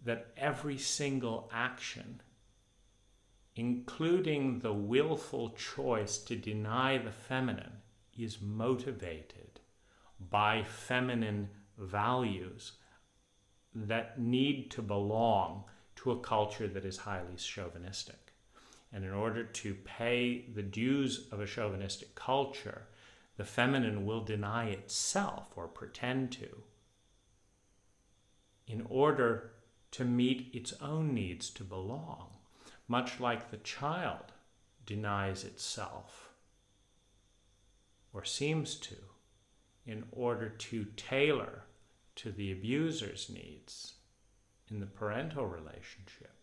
that every single action, including the willful choice to deny the feminine, is motivated by feminine values that need to belong to a culture that is highly chauvinistic. And in order to pay the dues of a chauvinistic culture, the feminine will deny itself or pretend to, in order to meet its own needs to belong, much like the child denies itself, or seems to, in order to tailor to the abuser's needs in the parental relationship,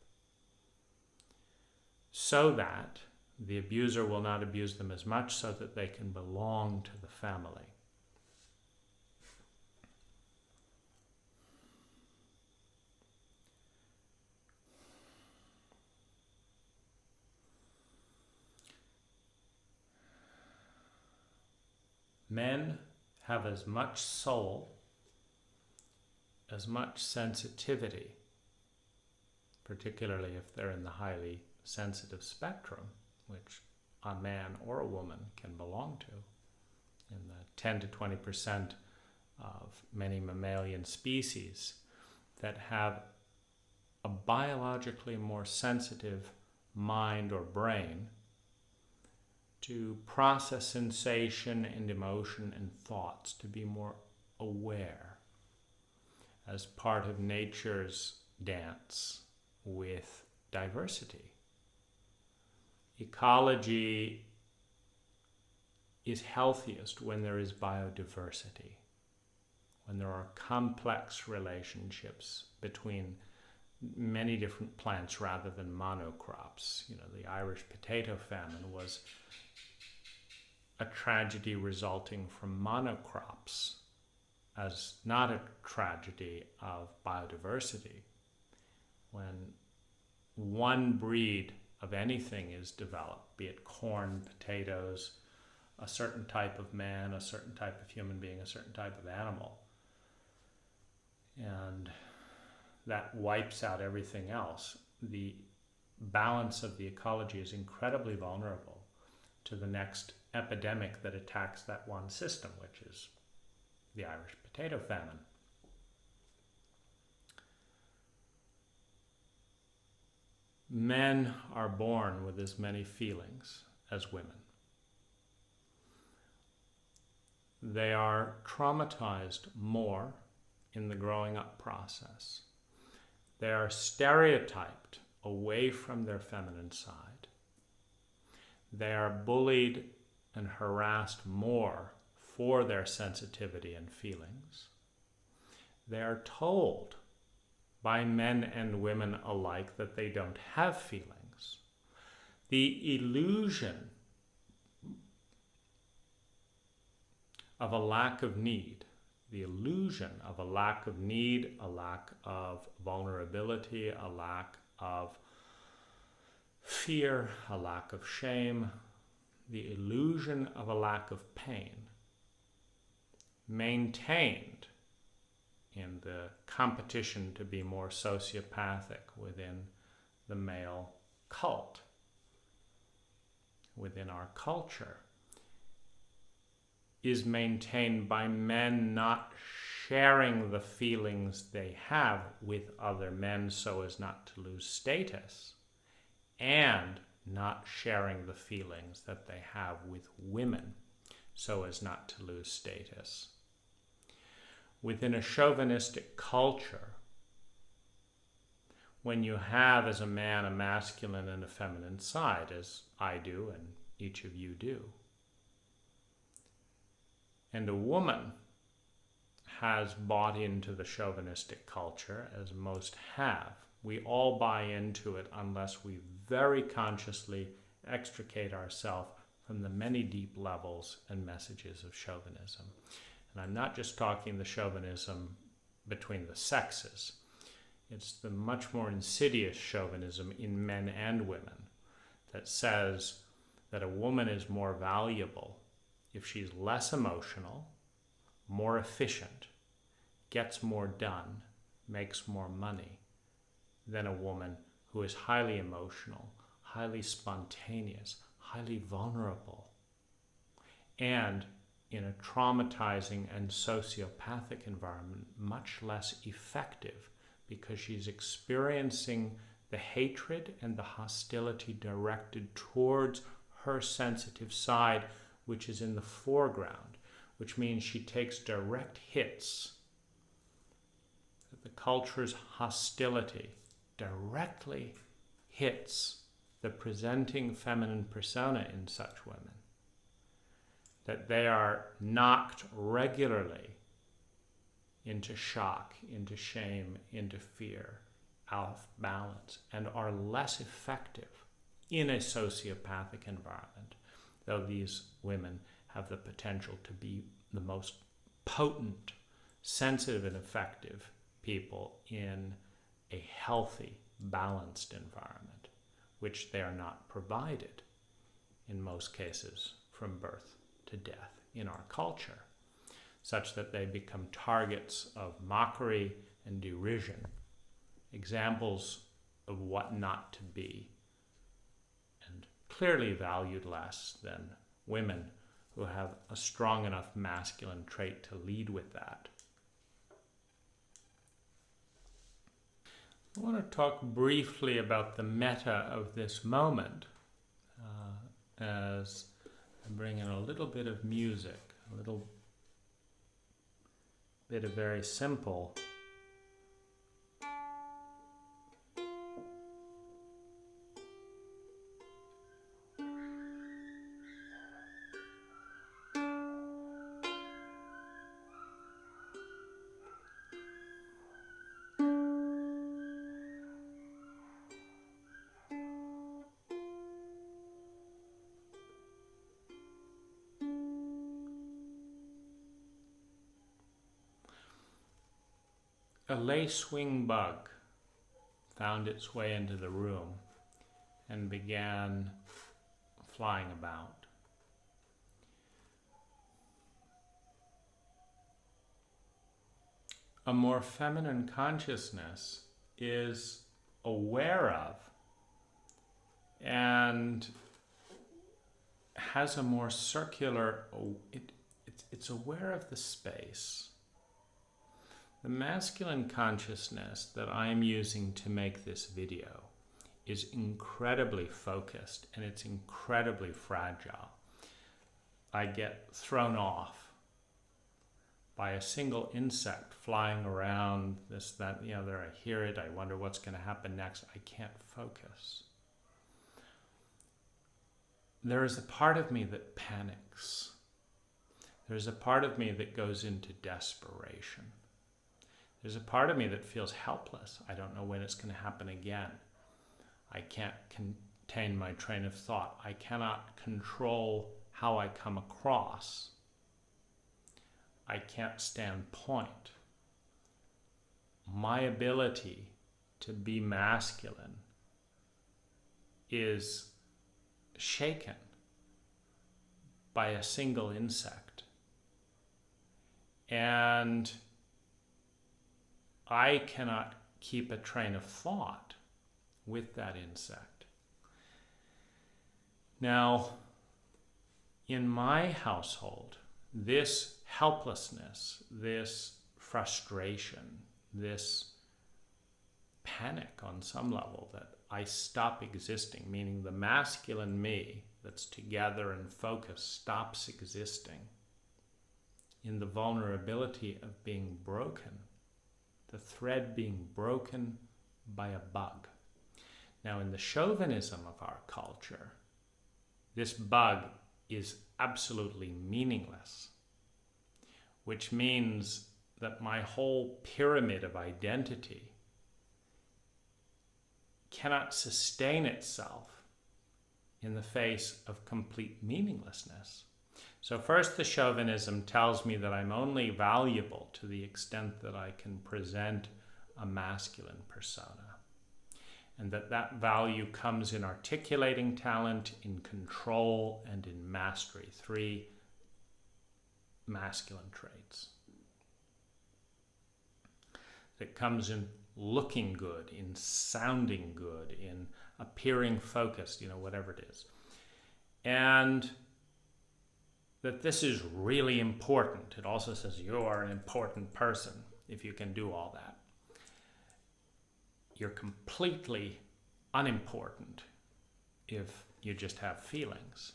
so that the abuser will not abuse them as much, so that they can belong to the family. Men have as much soul, as much sensitivity, particularly if they're in the highly sensitive spectrum, which a man or a woman can belong to. In the 10 to 20% of many mammalian species that have a biologically more sensitive mind or brain to process sensation and emotion and thoughts, to be more aware as part of nature's dance with diversity. Ecology is healthiest when there is biodiversity, when there are complex relationships between many different plants rather than monocrops. You know, the Irish potato famine was a tragedy resulting from monocrops, as not a tragedy of biodiversity. When one breed of anything is developed, be it corn, potatoes, a certain type of man, a certain type of human being, a certain type of animal, and that wipes out everything else, the balance of the ecology is incredibly vulnerable to the next epidemic that attacks that one system, which is the Irish potato famine. Men are born with as many feelings as women. They are traumatized more in the growing up process. They are stereotyped away from their feminine side. They are bullied and harassed more for their sensitivity and feelings. They are told by men and women alike that they don't have feelings. The illusion of a lack of need, the illusion of a lack of need, a lack of vulnerability, a lack of fear, a lack of shame, the illusion of a lack of pain, maintained in the competition to be more sociopathic within the male cult, within our culture, is maintained by men not sharing the feelings they have with other men so as not to lose status, and not sharing the feelings that they have with women so as not to lose status. Within a chauvinistic culture, when you have as a man a masculine and a feminine side, as I do and each of you do, and a woman has bought into the chauvinistic culture, as most have, we all buy into it unless we very consciously extricate ourselves from the many deep levels and messages of chauvinism. And I'm not just talking the chauvinism between the sexes. It's the much more insidious chauvinism in men and women that says that a woman is more valuable if she's less emotional, more efficient, gets more done, makes more money, than a woman who is highly emotional, highly spontaneous, highly vulnerable, and in a traumatizing and sociopathic environment, much less effective because she's experiencing the hatred and the hostility directed towards her sensitive side, which is in the foreground, which means she takes direct hits. The culture's hostility directly hits the presenting feminine persona in such women, that they are knocked regularly into shock, into shame, into fear, out of balance, and are less effective in a sociopathic environment, though these women have the potential to be the most potent, sensitive, and effective people in a healthy, balanced environment, which they are not provided in most cases from birth to death in our culture, such that they become targets of mockery and derision, examples of what not to be, and clearly valued less than women who have a strong enough masculine trait to lead with that. I want to talk briefly about the meta of this moment as I bring in a little bit of music, a little bit of very simple a lace-wing bug found its way into the room and began flying about. A more feminine consciousness is aware of and has a more circular, it's aware of the space. The masculine consciousness that I'm using to make this video is incredibly focused and it's incredibly fragile. I get thrown off by a single insect flying around, this, that, the other. I hear it, I wonder what's going to happen next. I can't focus. There is a part of me that panics. There's a part of me that goes into desperation. There's a part of me that feels helpless. I don't know when it's going to happen again. I can't contain my train of thought. I cannot control how I come across. I can't stand point. My ability to be masculine is shaken by a single insect. And I cannot keep a train of thought with that insect. Now, in my household, this helplessness, this frustration, this panic on some level that I stop existing, meaning the masculine me that's together and focused stops existing in the vulnerability of being broken, the thread being broken by a bug. Now, in the chauvinism of our culture, this bug is absolutely meaningless, which means that my whole pyramid of identity cannot sustain itself in the face of complete meaninglessness. So first, the chauvinism tells me that I'm only valuable to the extent that I can present a masculine persona, and that value comes in articulating talent, in control, and in mastery, 3 masculine traits. It comes in looking good, in sounding good, in appearing focused, whatever it is. And that this is really important. It also says you are an important person if you can do all that. You're completely unimportant if you just have feelings.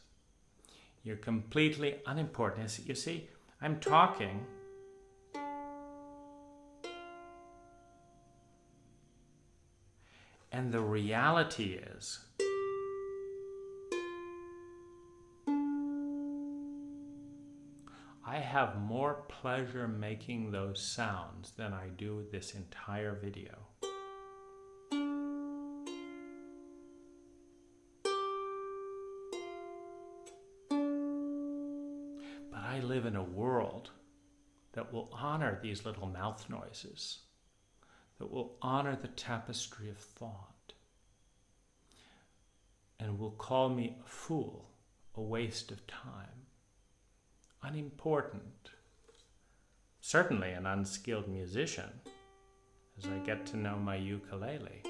You're completely unimportant. You see, I'm talking, and the reality is I have more pleasure making those sounds than I do this entire video. But I live in a world that will honor these little mouth noises, that will honor the tapestry of thought, and will call me a fool, a waste of time, unimportant, certainly an unskilled musician, as I get to know my ukulele.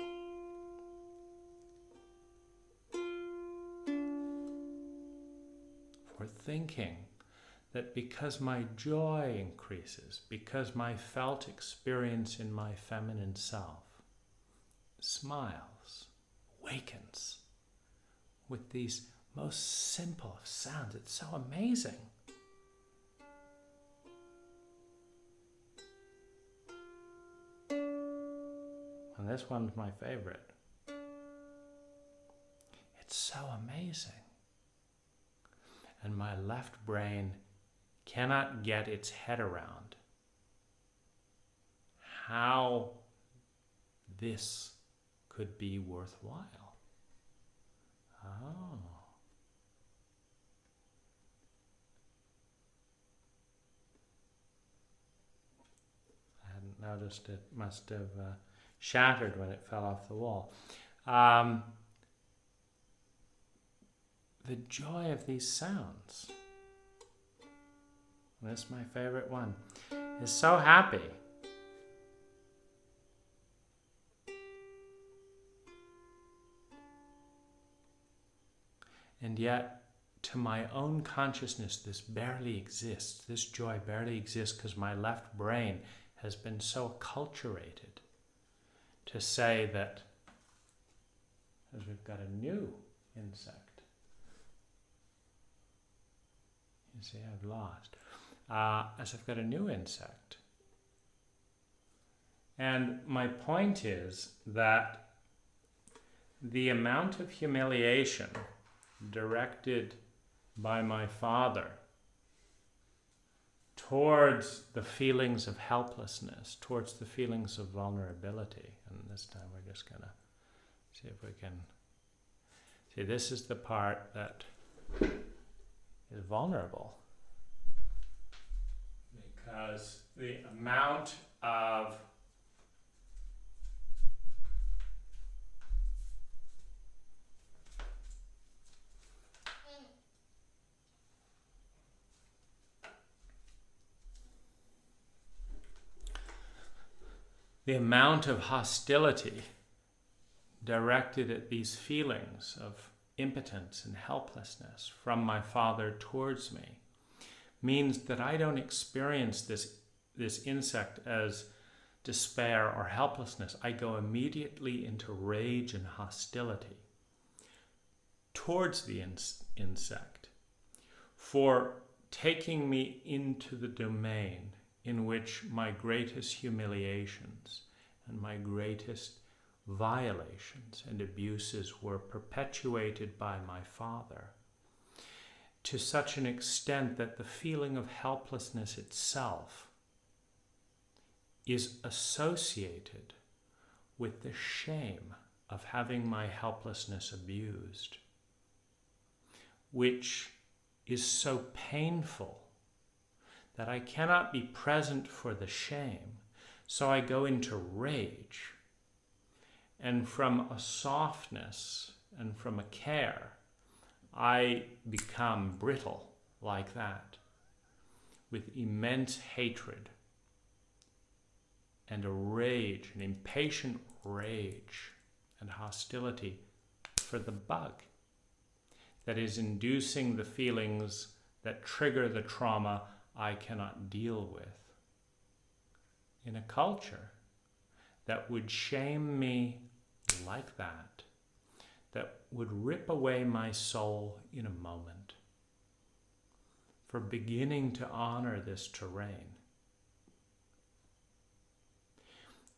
For thinking that because my joy increases, because my felt experience in my feminine self smiles, awakens with these most simple of sounds. It's so amazing. And this one's my favorite. It's so amazing. And my left brain cannot get its head around how this could be worthwhile. Oh. I hadn't noticed it. Must have shattered when it fell off the wall. The joy of these sounds. This is my favorite one. Is so happy. And yet, to my own consciousness, this barely exists. This joy barely exists because my left brain has been so acculturated to say that, as we've got a new insect. You see, I've lost. As I've got a new insect. And my point is that the amount of humiliation directed by my father towards the feelings of helplessness, towards the feelings of vulnerability, and this time we're just going to see if we can see, this is the part that is vulnerable. Because the amount of hostility directed at these feelings of impotence and helplessness from my father towards me means that I don't experience this insect as despair or helplessness. I go immediately into rage and hostility towards the insect for taking me into the domain in which my greatest humiliations and my greatest violations and abuses were perpetuated by my father, to such an extent that the feeling of helplessness itself is associated with the shame of having my helplessness abused, which is so painful that I cannot be present for the shame, so I go into rage. And from a softness and from a care, I become brittle like that, with immense hatred and a rage, an impatient rage and hostility for the bug that is inducing the feelings that trigger the trauma I cannot deal with. In a culture that would shame me like that would rip away my soul in a moment for beginning to honor this terrain.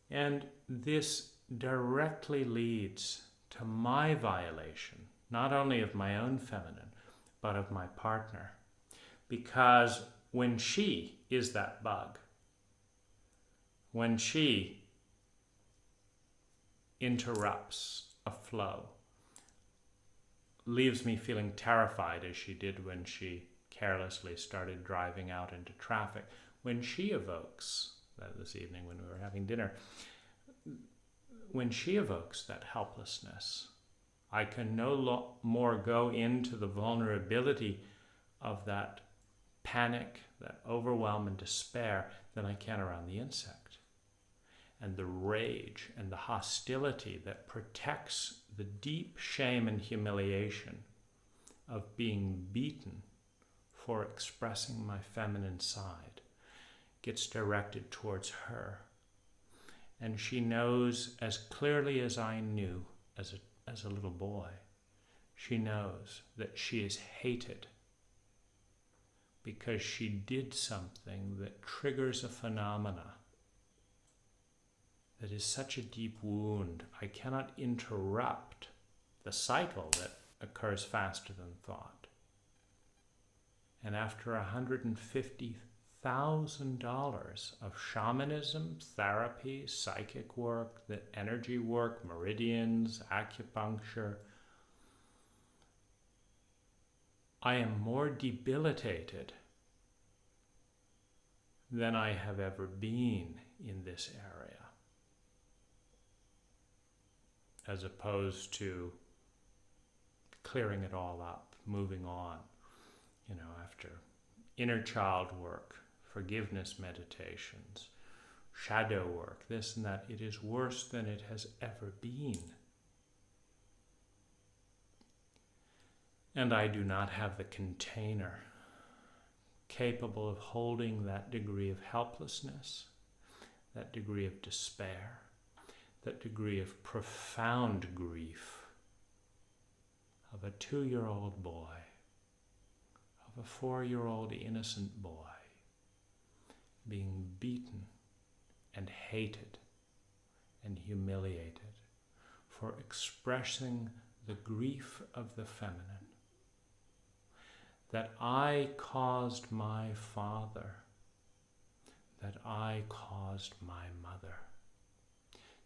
And this directly leads to my violation, not only of my own feminine, but of my partner. Because when she is that bug, when she interrupts a flow, leaves me feeling terrified as she did when she carelessly started driving out into traffic, when she evokes, that this evening when we were having dinner, when she evokes that helplessness, I can no more go into the vulnerability of that panic, that overwhelm and despair than I can around the insect. And the rage and the hostility that protects the deep shame and humiliation of being beaten for expressing my feminine side gets directed towards her. And she knows as clearly as I knew as a little boy, she knows that she is hated because she did something that triggers a phenomena that is such a deep wound. I cannot interrupt the cycle that occurs faster than thought. And after $150,000 of shamanism, therapy, psychic work, the energy work, meridians, acupuncture, I am more debilitated than I have ever been in this area, as opposed to clearing it all up, moving on, after inner child work, forgiveness meditations, shadow work, this and that. It is worse than it has ever been. And I do not have the container capable of holding that degree of helplessness, that degree of despair, that degree of profound grief of a 2-year-old boy, of a 4-year-old innocent boy being beaten and hated and humiliated for expressing the grief of the feminine, that I caused my father, that I caused my mother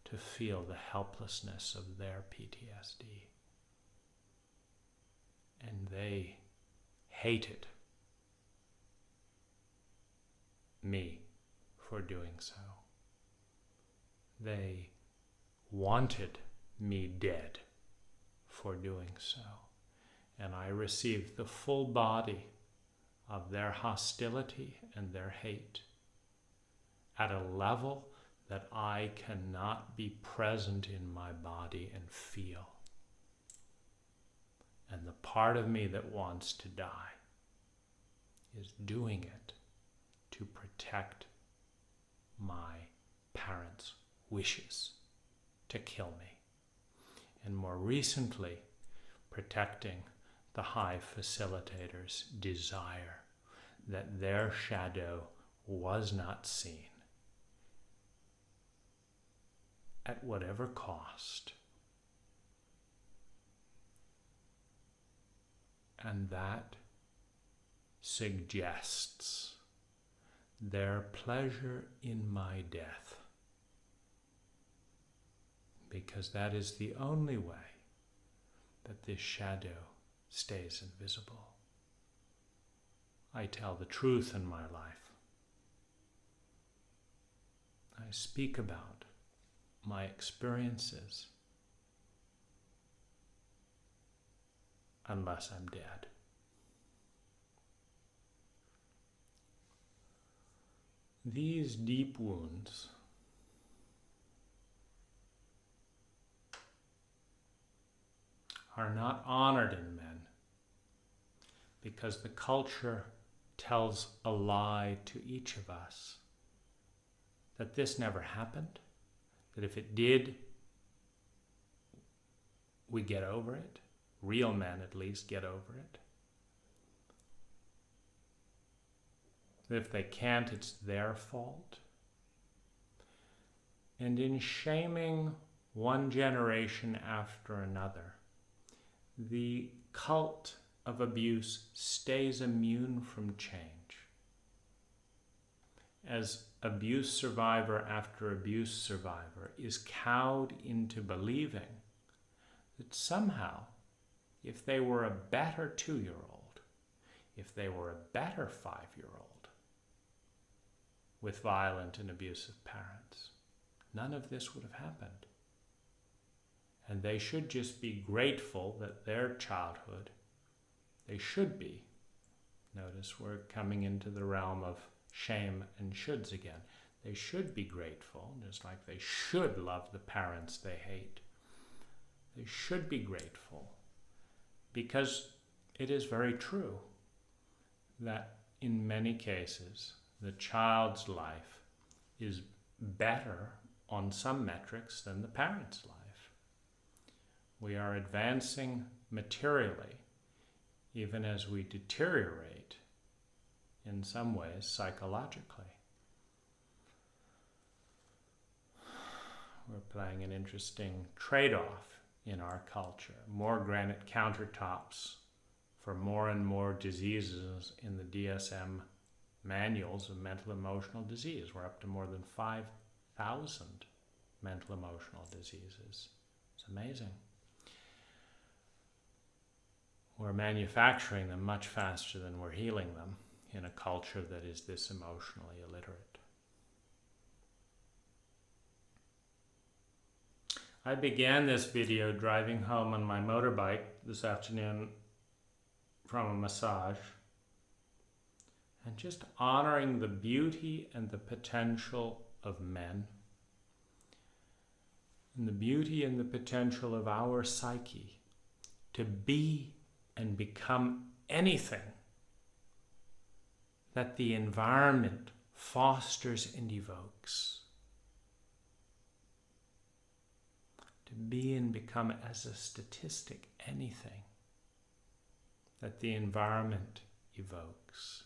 to feel the helplessness of their PTSD. And they hated me for doing so. They wanted me dead for doing so. And I received the full body of their hostility and their hate at a level that I cannot be present in my body and feel. And the part of me that wants to die is doing it to protect my parents' wishes to kill me. And more recently, protecting the high facilitator's desire that their shadow was not seen at whatever cost. And that suggests their pleasure in my death, because that is the only way that this shadow stays invisible. I tell the truth in my life. I speak about my experiences unless I'm dead. These deep wounds are not honored in men because the culture tells a lie to each of us that this never happened, that if it did, we get over it. Real men, at least, get over it. If they can't, it's their fault. And in shaming one generation after another, the cult of abuse stays immune from change. As abuse survivor after abuse survivor is cowed into believing that somehow, if they were a better 2-year-old, if they were a better 5-year-old with violent and abusive parents, none of this would have happened. And they should just be grateful that their childhood, they should be. Notice we're coming into the realm of shame and shoulds again. They should be grateful, just like they should love the parents they hate. They should be grateful because it is very true that in many cases the child's life is better on some metrics than the parent's life. We are advancing materially even as we deteriorate in some ways psychologically. We're playing an interesting trade-off in our culture. More granite countertops for more and more diseases in the DSM manuals of mental emotional disease. We're up to more than 5,000 mental emotional diseases. It's amazing. We're manufacturing them much faster than we're healing them in a culture that is this emotionally illiterate. I began this video driving home on my motorbike this afternoon from a massage and just honoring the beauty and the potential of men and the beauty and the potential of our psyche to be and become anything that the environment fosters and evokes. To be and become as a statistic anything that the environment evokes.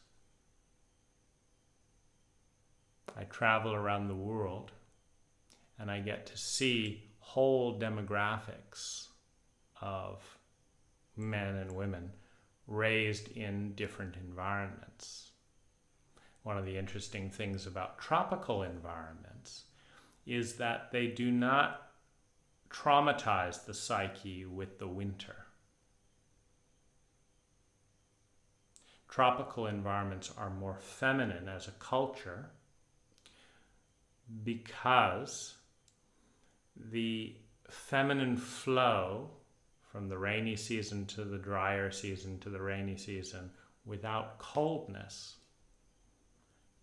I travel around the world and I get to see whole demographics of men and women raised in different environments. One of the interesting things about tropical environments is that they do not traumatize the psyche with the winter. Tropical environments are more feminine as a culture because the feminine flow from the rainy season to the drier season to the rainy season without coldness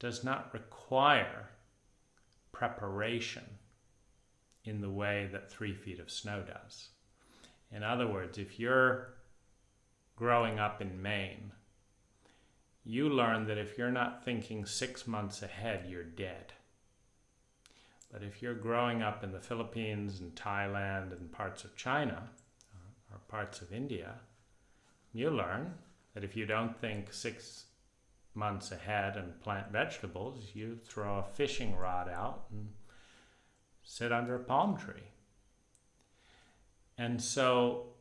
does not require preparation in the way that 3 feet of snow does. In other words, if you're growing up in Maine, you learn that if you're not thinking 6 months ahead, you're dead. But if you're growing up in the Philippines and Thailand and parts of China or parts of India, you learn that if you don't think 6 months ahead and plant vegetables, you throw a fishing rod out and sit under a palm tree. And so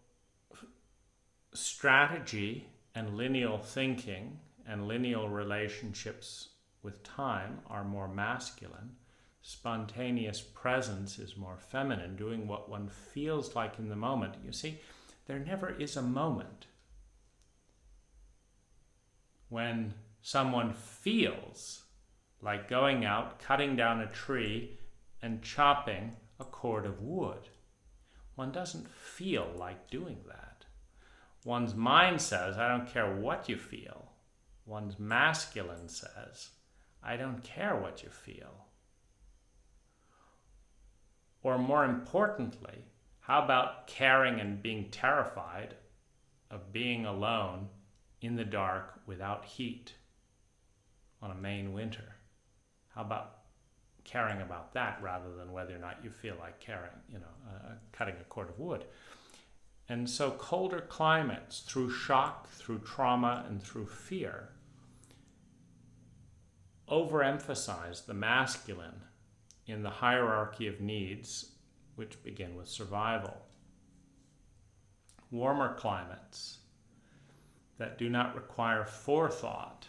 strategy and lineal thinking and lineal relationships with time are more masculine. Spontaneous presence is more feminine, doing what one feels like in the moment. You see, there never is a moment when someone feels like going out, cutting down a tree, and chopping a cord of wood. One doesn't feel like doing that. One's mind says, I don't care what you feel. One's masculine says, I don't care what you feel. Or more importantly, How about caring and being terrified of being alone in the dark without heat on a Maine winter? How about caring about that rather than whether or not you feel like cutting a cord of wood? And so colder climates, through shock, through trauma, and through fear, overemphasize the masculine in the hierarchy of needs, which begin with survival. Warmer climates that do not require forethought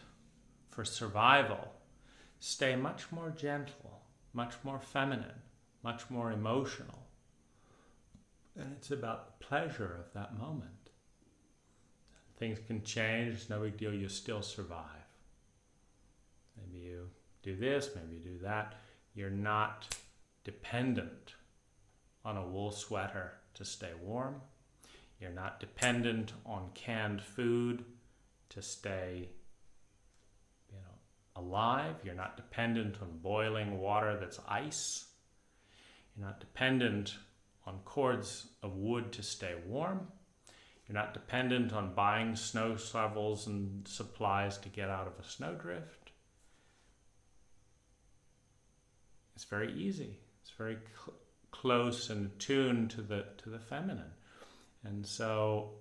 for survival stay much more gentle, much more feminine, much more emotional. And it's about the pleasure of that moment. Things can change, it's no big deal, you still survive. Maybe you do this, maybe you do that. You're not dependent on a wool sweater to stay warm. You're not dependent on canned food to stay alive. You're not dependent on boiling water that's ice. You're not dependent on cords of wood to stay warm. You're not dependent on buying snow shovels and supplies to get out of a snowdrift. It's very easy. It's very close and attuned to the feminine. And so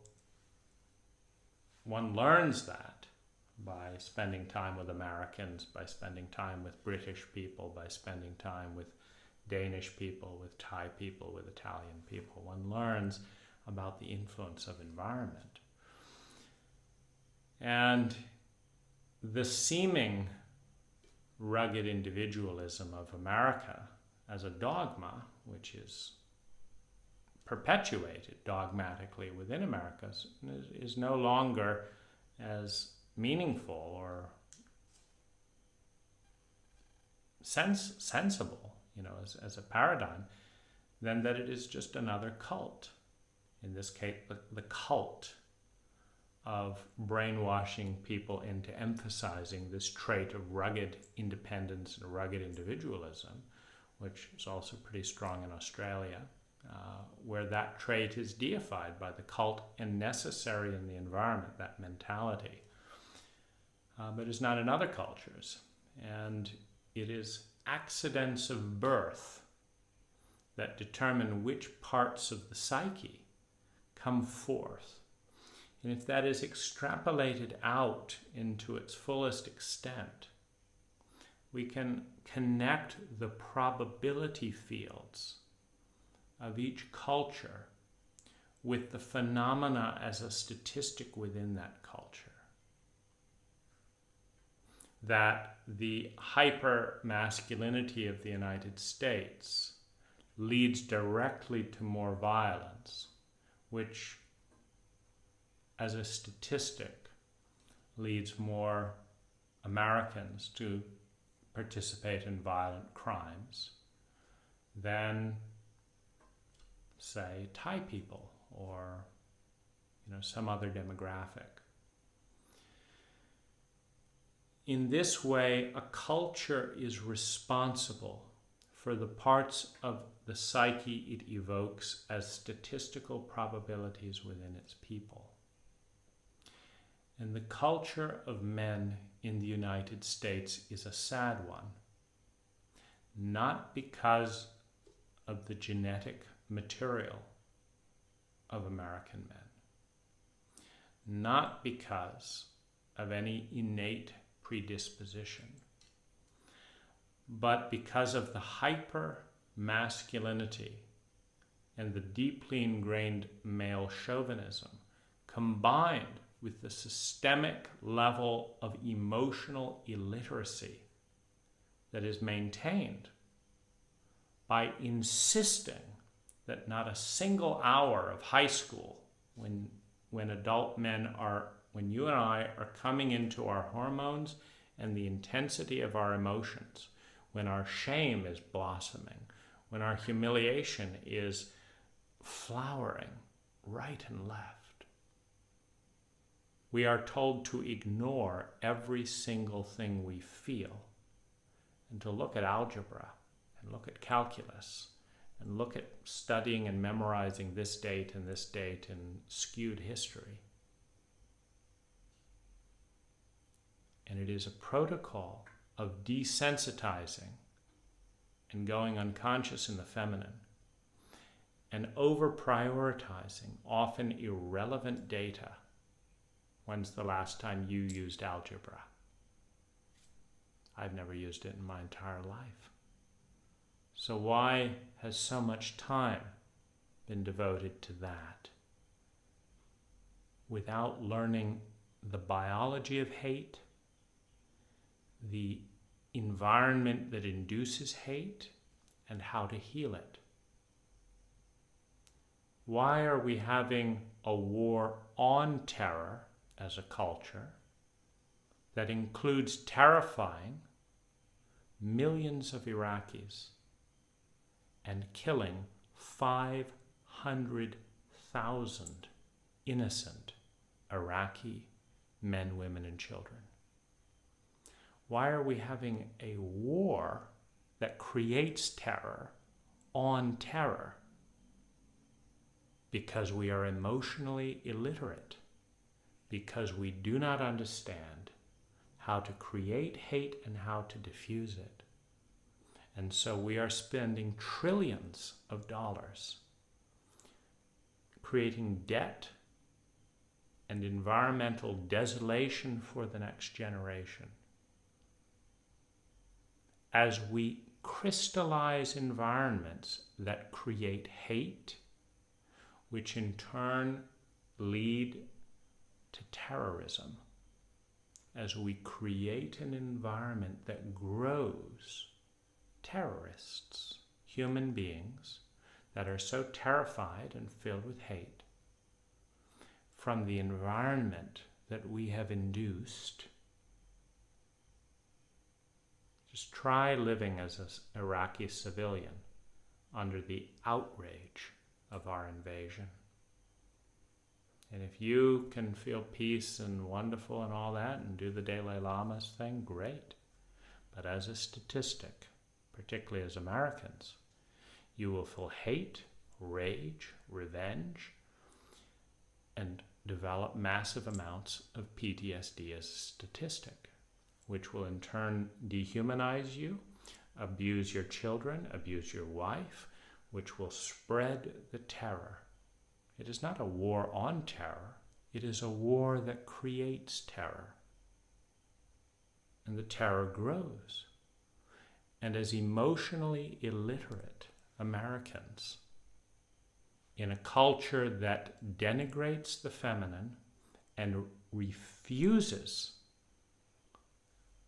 one learns that by spending time with Americans, by spending time with British people, by spending time with Danish people, with Thai people, with Italian people. One learns about the influence of environment. And the seeming rugged individualism of America as a dogma, which is perpetuated dogmatically within America, is no longer as meaningful or sensible, as a paradigm, than that it is just another cult. In this case, the cult of brainwashing people into emphasizing this trait of rugged independence and rugged individualism, which is also pretty strong in Australia, where that trait is deified by the cult and necessary in the environment, that mentality. But is not in other cultures. And it is accidents of birth that determine which parts of the psyche come forth. And if that is extrapolated out into its fullest extent, we can connect the probability fields of each culture with the phenomena as a statistic within that culture. That the hyper-masculinity of the United States leads directly to more violence, which, as a statistic, leads more Americans to participate in violent crimes than, say, Thai people or some other demographic. In this way, a culture is responsible for the parts of the psyche it evokes as statistical probabilities within its people. And the culture of men in the United States is a sad one, not because of the genetic material of American men, not because of any innate predisposition, but because of the hyper-masculinity and the deeply ingrained male chauvinism combined with the systemic level of emotional illiteracy that is maintained by insisting that not a single hour of high school, when adult men are, when you and I are coming into our hormones and the intensity of our emotions, when our shame is blossoming, when our humiliation is flowering right and left, we are told to ignore every single thing we feel and to look at algebra and look at calculus and look at studying and memorizing this date and this date in skewed history. And it is a protocol of desensitizing and going unconscious in the feminine and over-prioritizing often irrelevant data. When's the last time you used algebra? I've never used it in my entire life. So why has so much time been devoted to that without learning the biology of hate, the environment that induces hate, and how to heal it? Why are we having a war on terror as a culture that includes terrifying millions of Iraqis and killing 500,000 innocent Iraqi men, women, and children? Why are we having a war that creates terror on terror? Because we are emotionally illiterate, because we do not understand how to create hate and how to diffuse it. And so we are spending trillions of dollars creating debt and environmental desolation for the next generation. As we crystallize environments that create hate, which in turn lead to terrorism, as we create an environment that grows terrorists, human beings that are so terrified and filled with hate from the environment that we have induced. Just try living as an Iraqi civilian under the outrage of our invasion. And if you can feel peace and wonderful and all that and do the Dalai Lama's thing, great. But as a statistic, particularly as Americans, you will feel hate, rage, revenge, and develop massive amounts of PTSD as a statistic, which will in turn dehumanize you, abuse your children, abuse your wife, which will spread the terror. It is not a war on terror. It is a war that creates terror. And the terror grows. And as emotionally illiterate Americans, in a culture that denigrates the feminine and refuses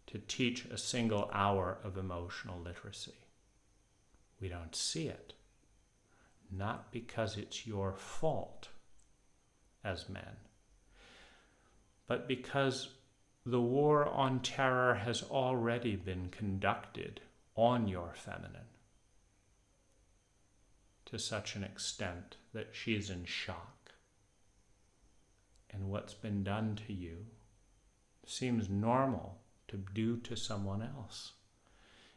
to teach a single hour of emotional literacy, we don't see it. Not because it's your fault as men, but because the war on terror has already been conducted on your feminine to such an extent that she's in shock. And what's been done to you seems normal to do to someone else.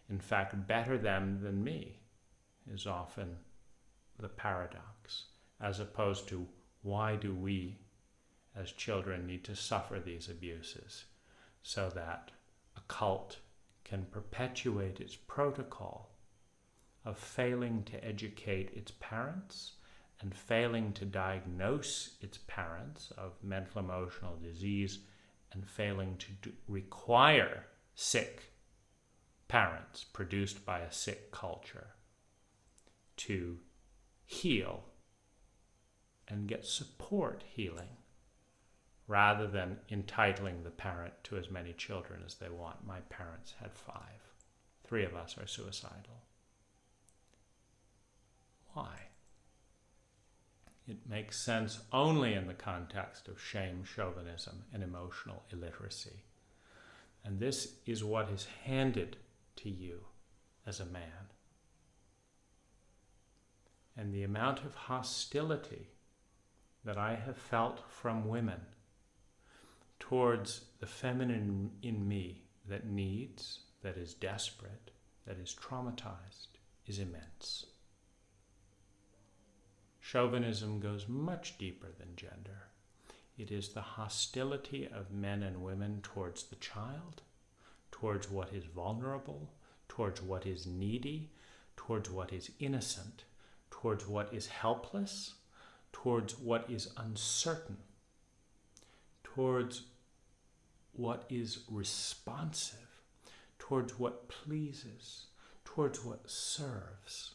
In fact, better them than me is often the paradox, as opposed to why do we as children need to suffer these abuses so that a cult can perpetuate its protocol of failing to educate its parents and failing to diagnose its parents of mental emotional disease and failing to require sick parents produced by a sick culture to heal and get support healing rather than entitling the parent to as many children as they want. My parents had 5. 3 of us are suicidal. Why? It makes sense only in the context of shame, chauvinism, and emotional illiteracy. And this is what is handed to you as a man. And the amount of hostility that I have felt from women towards the feminine in me that needs, that is desperate, that is traumatized, is immense. Chauvinism goes much deeper than gender. It is the hostility of men and women towards the child, towards what is vulnerable, towards what is needy, towards what is innocent, towards what is helpless, towards what is uncertain, towards what is responsive, towards what pleases, towards what serves,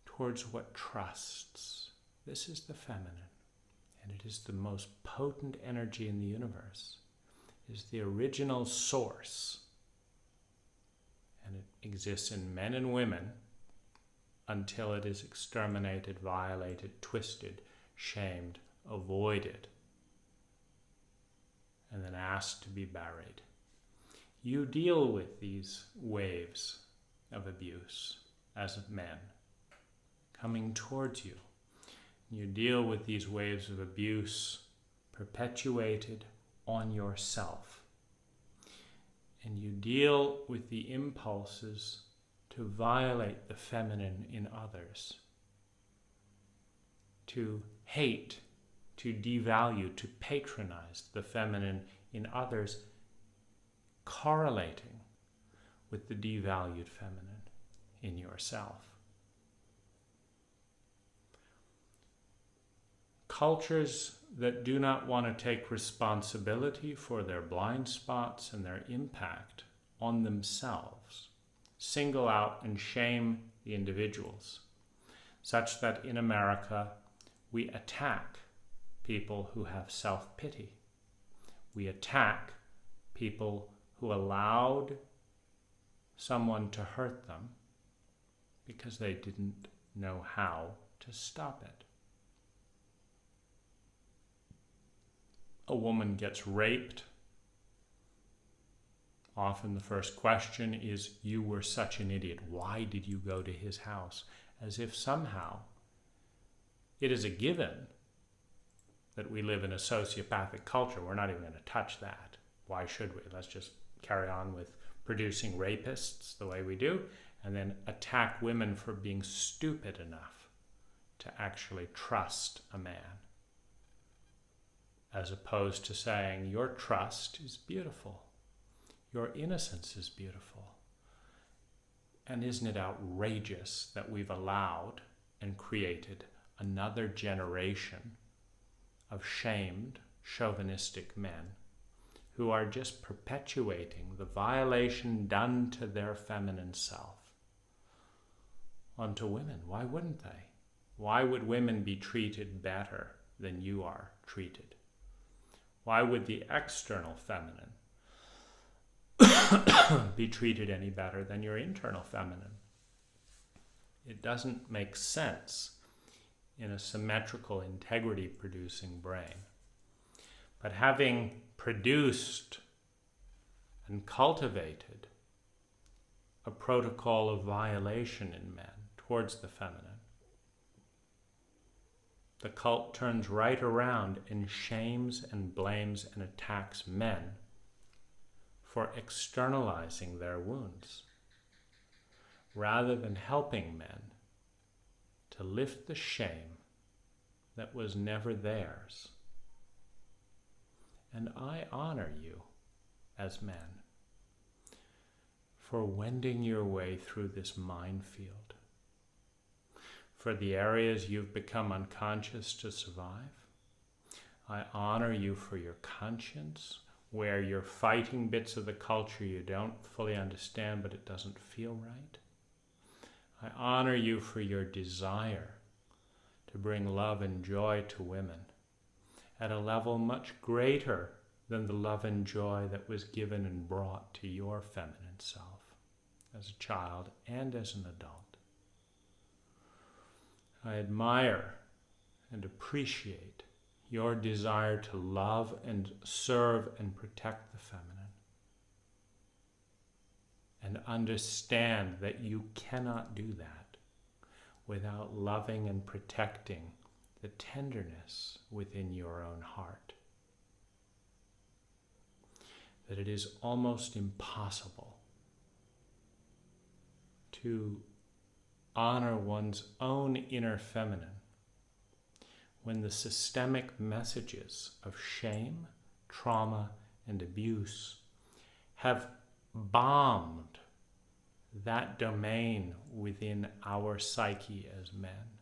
towards what trusts. This is the feminine, and it is the most potent energy in the universe. It is the original source, and it exists in men and women until it is exterminated, violated, twisted, shamed, avoided, and then asked to be buried. You deal with these waves of abuse as men coming towards you. You deal with these waves of abuse perpetuated on yourself. And you deal with the impulses to violate the feminine in others, to hate, to devalue, to patronize the feminine in others, correlating with the devalued feminine in yourself. Cultures that do not want to take responsibility for their blind spots and their impact on themselves single out and shame the individuals, such that in America we attack people who have self-pity. We attack people who allowed someone to hurt them because they didn't know how to stop it. A woman gets raped. Often the first question is, "You were such an idiot. Why did you go to his house?" As if somehow it is a given that we live in a sociopathic culture. We're not even going to touch that. Why should we? Let's just carry on with producing rapists the way we do, and then attack women for being stupid enough to actually trust a man. As opposed to saying, your trust is beautiful. Your innocence is beautiful. And isn't it outrageous that we've allowed and created another generation of shamed, chauvinistic men who are just perpetuating the violation done to their feminine self onto women? Why wouldn't they? Why would women be treated better than you are treated? Why would the external feminine be treated any better than your internal feminine? It doesn't make sense in a symmetrical, integrity-producing brain. But having produced and cultivated a protocol of violation in men towards the feminine, the cult turns right around and shames and blames and attacks men for externalizing their wounds, rather than helping men to lift the shame that was never theirs. And I honor you as men for wending your way through this minefield, for the areas you've become unconscious to survive. I honor you for your conscience, where you're fighting bits of the culture you don't fully understand, but it doesn't feel right. I honor you for your desire to bring love and joy to women at a level much greater than the love and joy that was given and brought to your feminine self as a child and as an adult. I admire and appreciate your desire to love and serve and protect the feminine, and understand that you cannot do that without loving and protecting the tenderness within your own heart. That it is almost impossible to honor one's own inner feminine when the systemic messages of shame, trauma, and abuse have bombed that domain within our psyche as men,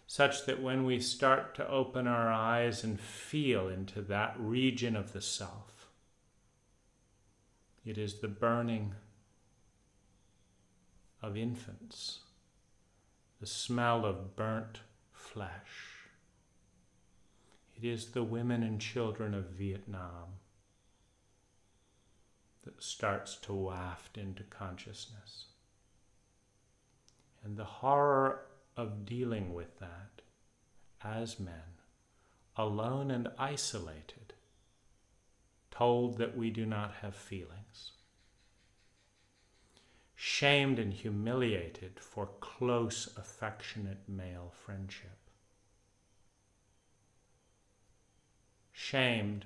such that when we start to open our eyes and feel into that region of the self, it is the burning of infants, the smell of burnt flesh. It is the women and children of Vietnam that starts to waft into consciousness. And the horror of dealing with that as men, alone and isolated, told that we do not have feelings, shamed and humiliated for close, affectionate male friendship, shamed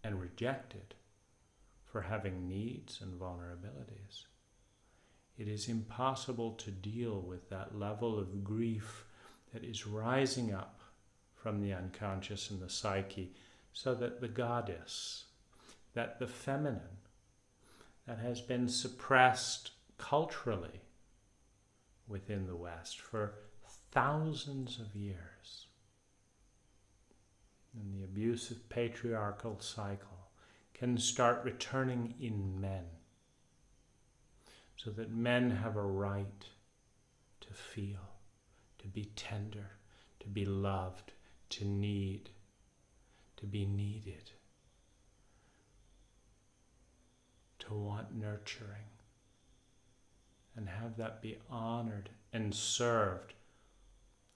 and rejected for having needs and vulnerabilities. It is impossible to deal with that level of grief that is rising up from the unconscious and the psyche, so that the goddess, that the feminine, that has been suppressed culturally within the West for thousands of years, and the abusive patriarchal cycle can start returning in men, so that men have a right to feel, to be tender, to be loved, to need, to be needed, to want nurturing, and have that be honored and served,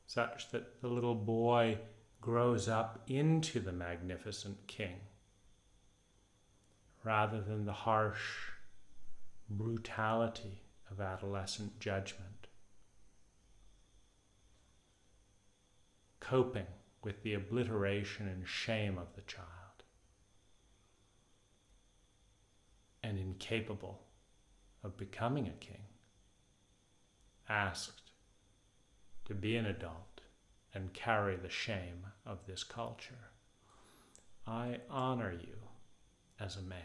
such that the little boy grows up into the magnificent king, rather than the harsh brutality of adolescent judgment, coping with the obliteration and shame of the child, and incapable of becoming a king, asked to be an adult and carry the shame of this culture. I honor you as a man.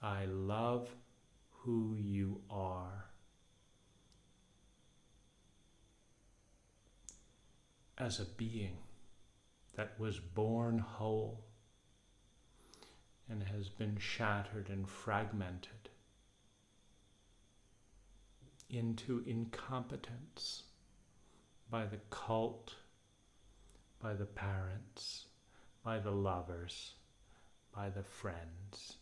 I love who you are as a being that was born whole and has been shattered and fragmented into incompetence by the cult, by the parents, by the lovers, by the friends,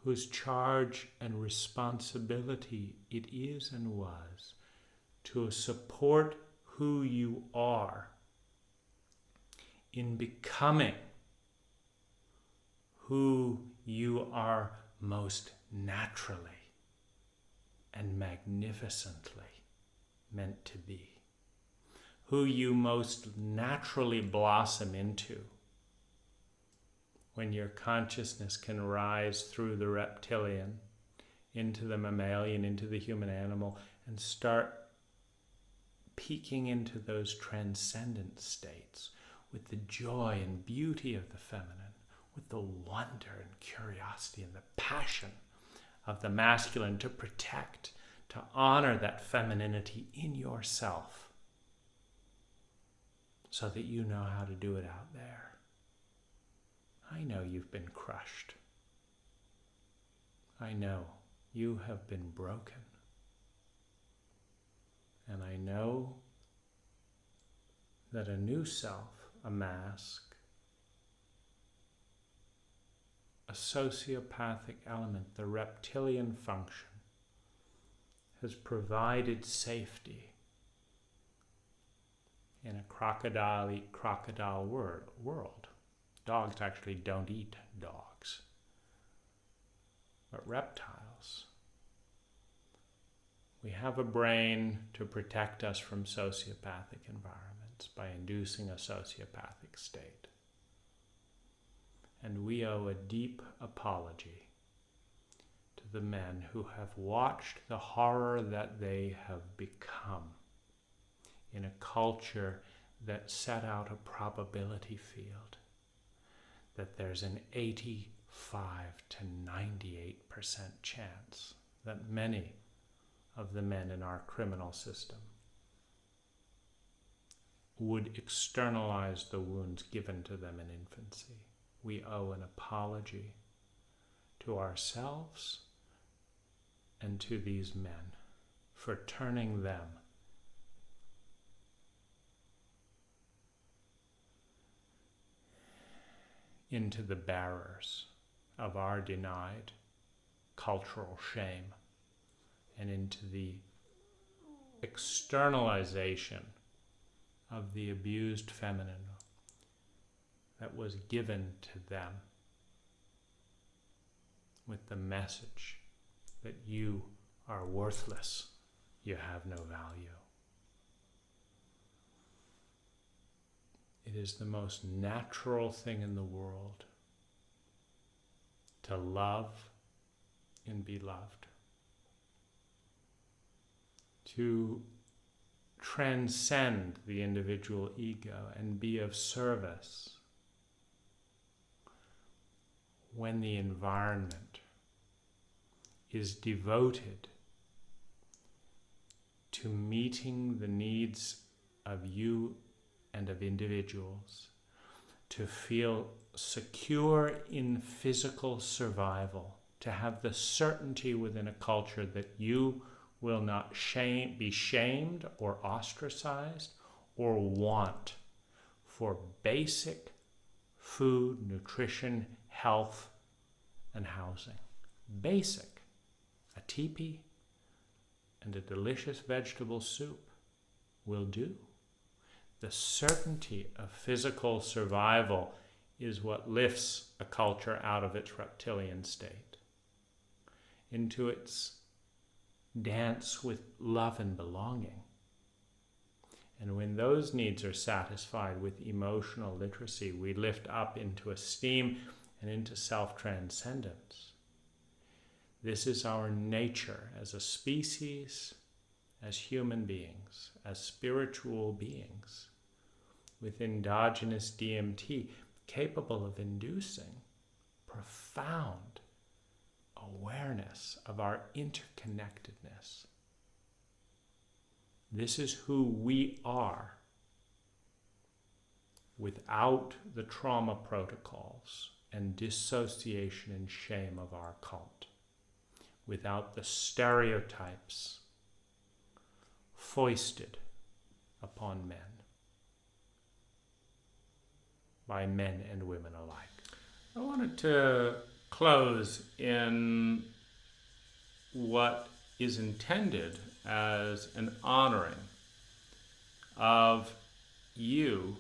whose charge and responsibility it is and was to support who you are in becoming who you are most naturally and magnificently meant to be, who you most naturally blossom into when your consciousness can rise through the reptilian into the mammalian, into the human animal, and start peeking into those transcendent states with the joy and beauty of the feminine, with the wonder and curiosity and the passion of the masculine, to protect, to honor that femininity in yourself, so that you know how to do it out there. I know you've been crushed. I know you have been broken. And I know that a new self, a mask, a sociopathic element, the reptilian function, has provided safety in a crocodile eat crocodile world. Dogs actually don't eat dogs, but reptiles. We have a brain to protect us from sociopathic environments by inducing a sociopathic state. And we owe a deep apology to the men who have watched the horror that they have become in a culture that set out a probability field, that there's an 85 to 98% chance that many of the men in our criminal system would externalize the wounds given to them in infancy. We owe an apology to ourselves and to these men for turning them into the bearers of our denied cultural shame and into the externalization of the abused feminine that was given to them with the message that you are worthless, you have no value. It is the most natural thing in the world to love and be loved, to transcend the individual ego and be of service when the environment is devoted to meeting the needs of you and of individuals, to feel secure in physical survival, to have the certainty within a culture that you will not be shamed or ostracized or want for basic food, nutrition, health, and housing. Basic. A teepee and a delicious vegetable soup will do. The certainty of physical survival is what lifts a culture out of its reptilian state into its dance with love and belonging. And when those needs are satisfied with emotional literacy, we lift up into esteem and into self-transcendence. This is our nature as a species, as human beings, as spiritual beings, with endogenous DMT capable of inducing profound awareness of our interconnectedness. This is who we are without the trauma protocols and dissociation and shame of our cult, without the stereotypes foisted upon men by men and women alike. I wanted to close in what is intended as an honoring of you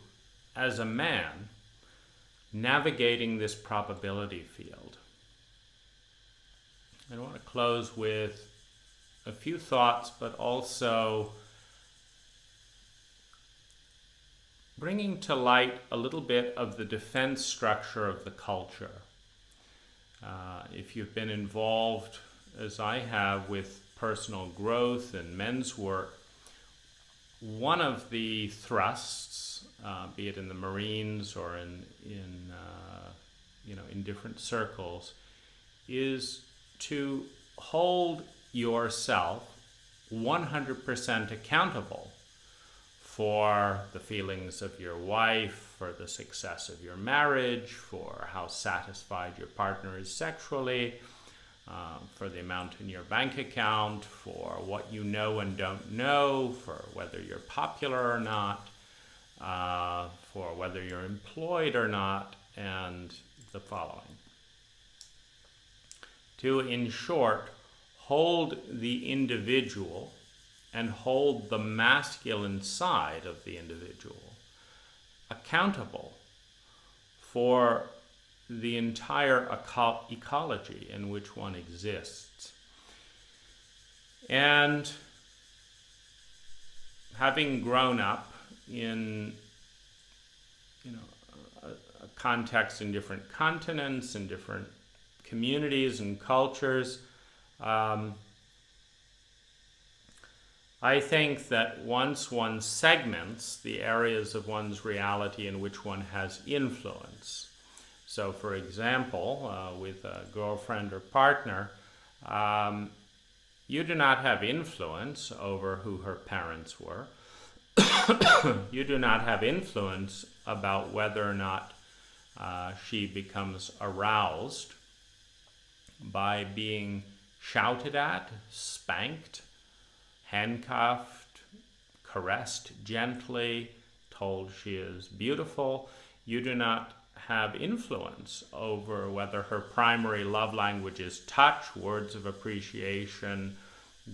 as a man navigating this probability field. I want to close with a few thoughts, but also bringing to light a little bit of the defense structure of the culture. If you've been involved, as I have, with personal growth and men's work, one of the thrusts, be it in the Marines or in different circles, is to hold yourself 100% accountable for the feelings of your wife, for the success of your marriage, for how satisfied your partner is sexually, for the amount in your bank account, for what you know and don't know, for whether you're popular or not, for whether you're employed or not, and the following. To, in short, hold the individual and hold the masculine side of the individual accountable for the entire ecology in which one exists. And having grown up in a context in different continents and different communities and cultures, Um, I think that once one segments the areas of one's reality in which one has influence, so for example, with a girlfriend or partner, um, you do not have influence over who her parents were. You do not have influence about whether or not she becomes aroused by being shouted at, spanked, handcuffed, caressed gently, told she is beautiful. You do not have influence over whether her primary love language is touch, words of appreciation,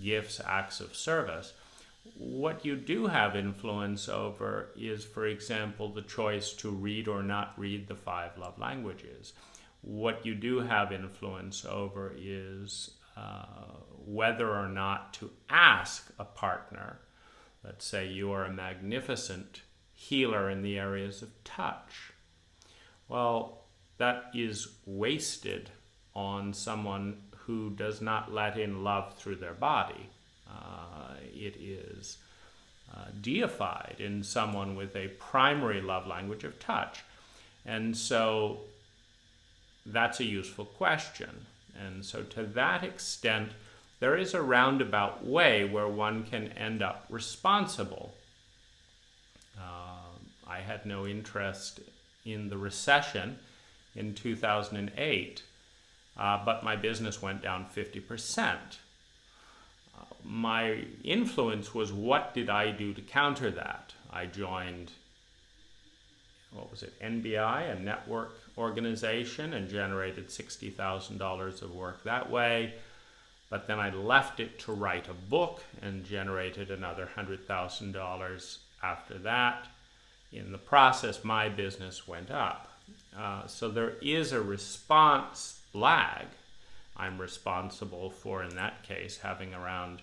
gifts, acts of service. What you do have influence over is, for example, the choice to read or not read the 5 love languages. What you do have influence over is whether or not to ask a partner. Let's say you are a magnificent healer in the areas of touch. Well, that is wasted on someone who does not let in love through their body. It is deified in someone with a primary love language of touch. And so that's a useful question. And so to that extent, there is a roundabout way where one can end up responsible. I had no interest in the recession in 2008, but my business went down 50%. My influence was, what did I do to counter that? I joined, NBI, a network organization, and generated $60,000 of work that way. But then I left it to write a book and generated another $100,000 after that. In the process, my business went up. So there is a response lag. I'm responsible for, in that case, having around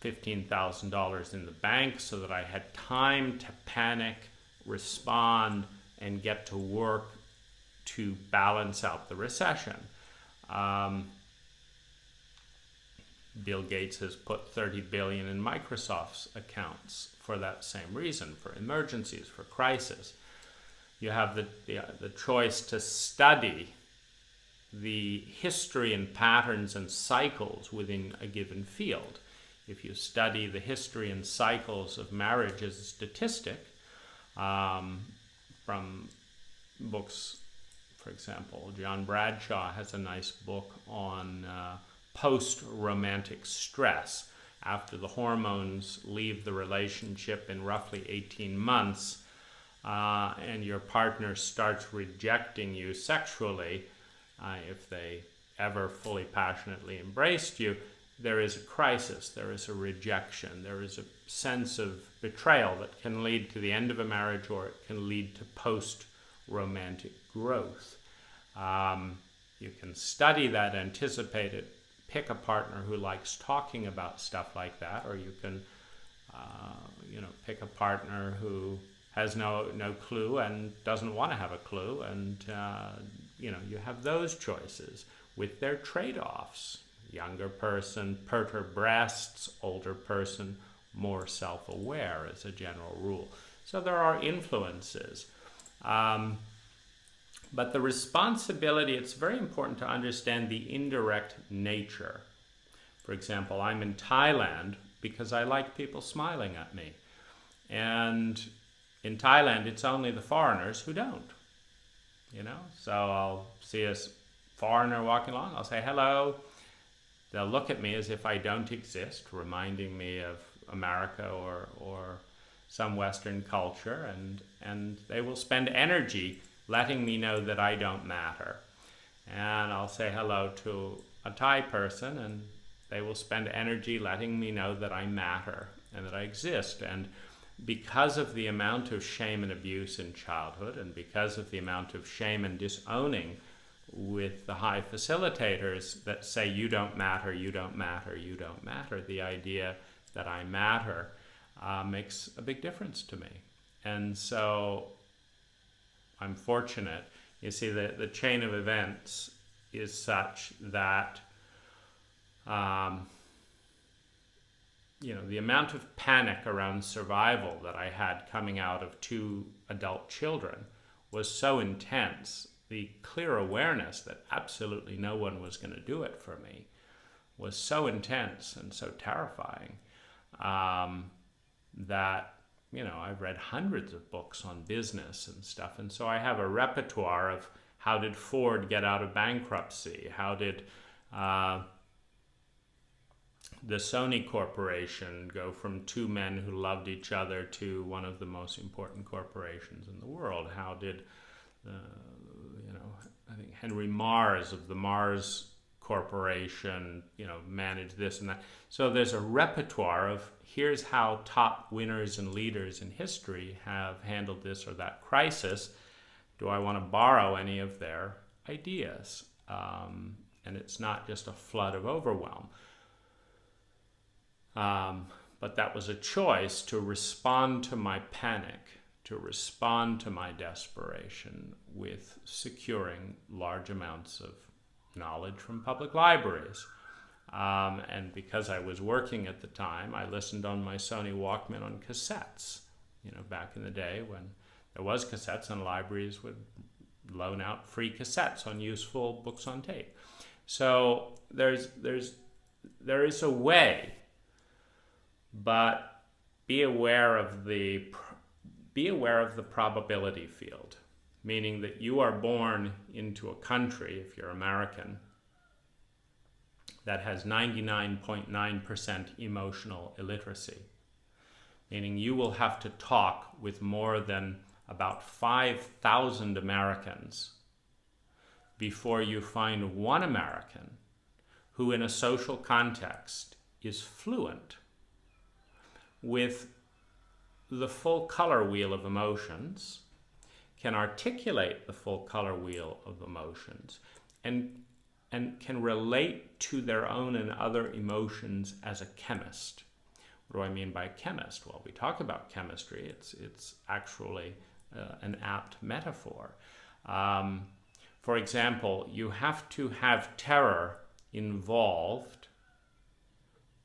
$15,000 in the bank so that I had time to panic, respond, and get to work to balance out the recession. Bill Gates has put $30 billion in Microsoft's accounts for that same reason, for emergencies, for crisis. You have the choice to study the history and patterns and cycles within a given field. If you study the history and cycles of marriage as a statistic, from books, for example, John Bradshaw has a nice book on post-romantic stress. After the hormones leave the relationship in roughly 18 months, and your partner starts rejecting you sexually, if they ever fully passionately embraced you, there is a crisis, there is a rejection, there is a sense of betrayal that can lead to the end of a marriage, or it can lead to post-romantic growth. You can study that, anticipate it, pick a partner who likes talking about stuff like that, or you can pick a partner who has no clue and doesn't want to have a clue, and you have those choices with their trade-offs. Younger person, perter breasts; older person, more self-aware as a general rule. So there are influences. But the responsibility, it's very important to understand the indirect nature. For example, I'm in Thailand because I like people smiling at me. And in Thailand, it's only the foreigners who don't. So I'll see a foreigner walking along, I'll say hello. They'll look at me as if I don't exist, reminding me of America or some Western culture, and they will spend energy letting me know that I don't matter. And I'll say hello to a Thai person, and they will spend energy letting me know that I matter and that I exist. And because of the amount of shame and abuse in childhood, and because of the amount of shame and disowning with the high facilitators that say you don't matter, you don't matter, you don't matter, the idea that I matter makes a big difference to me. And so I'm fortunate. You see, the chain of events is such that um, the amount of panic around survival that I had coming out of 2 adult children was so intense. The clear awareness that absolutely no one was going to do it for me was so intense and so terrifying, that I've read hundreds of books on business and stuff, and so I have a repertoire of how did Ford get out of bankruptcy, how did the Sony Corporation go from 2 men who loved each other to one of the most important corporations in the world, how did I think Henry Mars of the Mars Corporation, manage this and that. So there's a repertoire of here's how top winners and leaders in history have handled this or that crisis. Do I want to borrow any of their ideas? And it's not just a flood of overwhelm. But that was a choice to respond to my panic, to respond to my desperation with securing large amounts of knowledge from public libraries. And because I was working at the time, I listened on my Sony Walkman on cassettes. Back in the day when there was cassettes and libraries would loan out free cassettes on useful books on tape. So there is a way, but be aware of the probability field, meaning that you are born into a country, if you're American, that has 99.9% emotional illiteracy, meaning you will have to talk with more than about 5,000 Americans before you find one American who in a social context is fluent with the full color wheel of emotions, can articulate the full color wheel of emotions, and can relate to their own and other emotions as a chemist. What do I mean by a chemist? Well, we talk about chemistry. It's actually an apt metaphor. For example, you have to have terror involved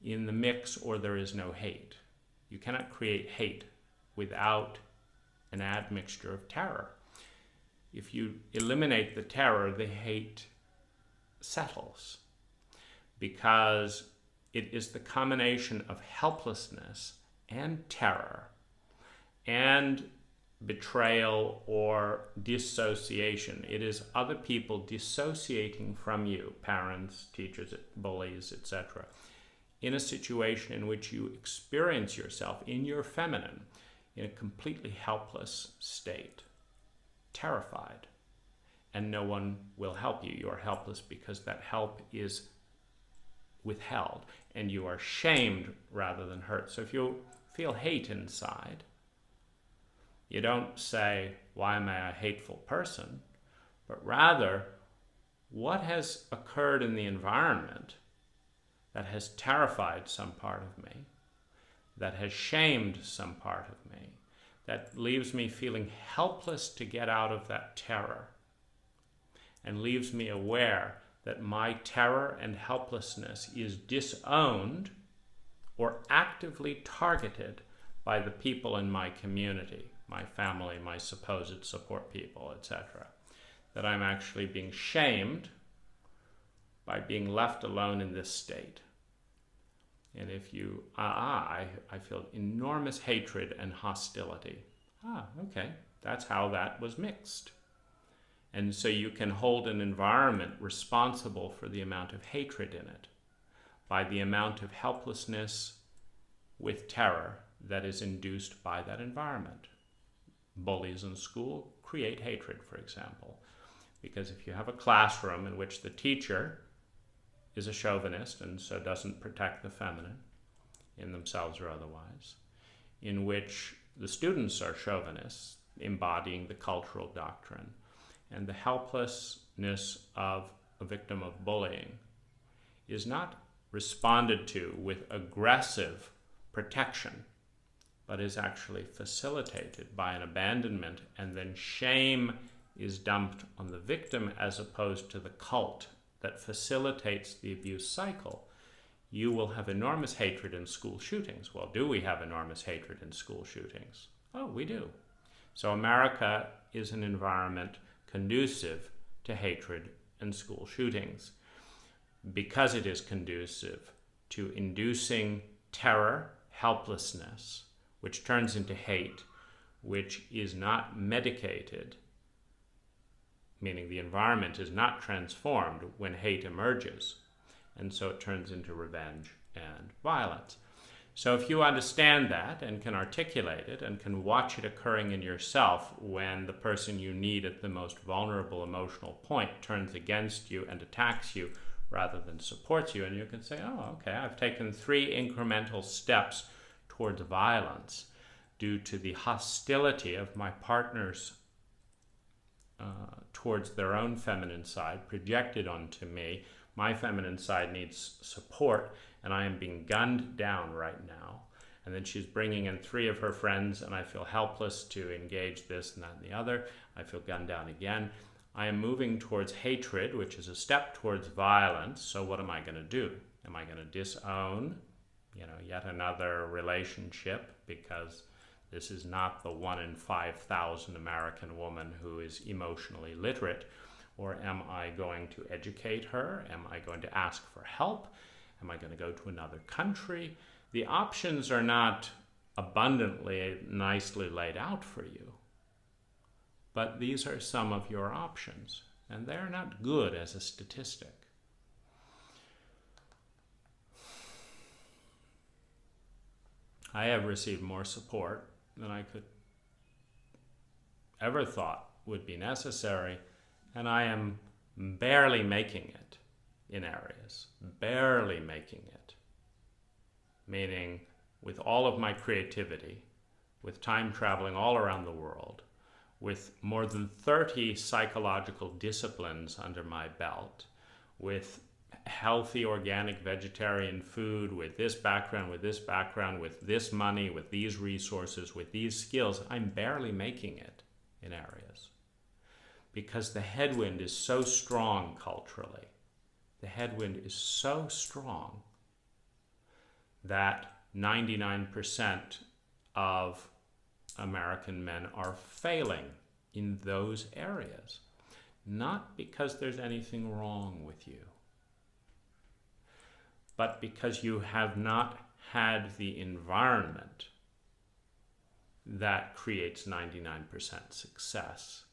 in the mix or there is no hate. You cannot create hate without an admixture of terror. If you eliminate the terror, the hate settles, because it is the combination of helplessness and terror and betrayal or dissociation. It is other people dissociating from you, parents, teachers, bullies, etc., in a situation in which you experience yourself in your feminine in a completely helpless state, terrified, and no one will help you. You are helpless because that help is withheld, and you are shamed rather than hurt. So if you feel hate inside, you don't say, why am I a hateful person? But rather, what has occurred in the environment that has terrified some part of me, that has shamed some part of me, that leaves me feeling helpless to get out of that terror, and leaves me aware that my terror and helplessness is disowned or actively targeted by the people in my community, my family, my supposed support people, etc. That I'm actually being shamed by being left alone in this state. And if you, I feel enormous hatred and hostility. Okay, that's how that was mixed. And so you can hold an environment responsible for the amount of hatred in it by the amount of helplessness with terror that is induced by that environment. Bullies in school create hatred, for example, because if you have a classroom in which the teacher is a chauvinist and so doesn't protect the feminine in themselves or otherwise, in which the students are chauvinists, embodying the cultural doctrine, and the helplessness of a victim of bullying is not responded to with aggressive protection, but is actually facilitated by an abandonment, and then shame is dumped on the victim as opposed to the cult that facilitates the abuse cycle. you will have enormous hatred in school shootings. Well, do we have enormous hatred in school shootings? Oh, we do. So America is an environment conducive to hatred and school shootings because it is conducive to inducing terror, helplessness, which turns into hate, which is not medicated, meaning the environment is not transformed when hate emerges. And so it turns into revenge and violence. So if you understand that and can articulate it and can watch it occurring in yourself when the person you need at the most vulnerable emotional point turns against you and attacks you rather than supports you, and you can say, oh, okay, I've taken 3 incremental steps towards violence due to the hostility of my partners towards their own feminine side projected onto me. My feminine side needs support, and I am being gunned down right now. And then she's bringing in 3 of her friends, and I feel helpless to engage this and that and the other. I feel gunned down again. I am moving towards hatred, which is a step towards violence. So what am I going to do? Am I going to disown, yet another relationship because this is not the 1 in 5,000 American woman who is emotionally literate? Or am I going to educate her? Am I going to ask for help? Am I going to go to another country? The options are not abundantly, nicely laid out for you. But these are some of your options, and they're not good as a statistic. I have received more support than I could ever thought would be necessary, and I am barely making it in areas, barely making it. Meaning, with all of my creativity, with time traveling all around the world, with more than 30 psychological disciplines under my belt, with healthy organic vegetarian food, with this background, with this money, with these resources, with these skills, I'm barely making it in areas. Because the headwind is so strong culturally. The headwind is so strong that 99% of American men are failing in those areas. Not because there's anything wrong with you, but because you have not had the environment that creates 99% success.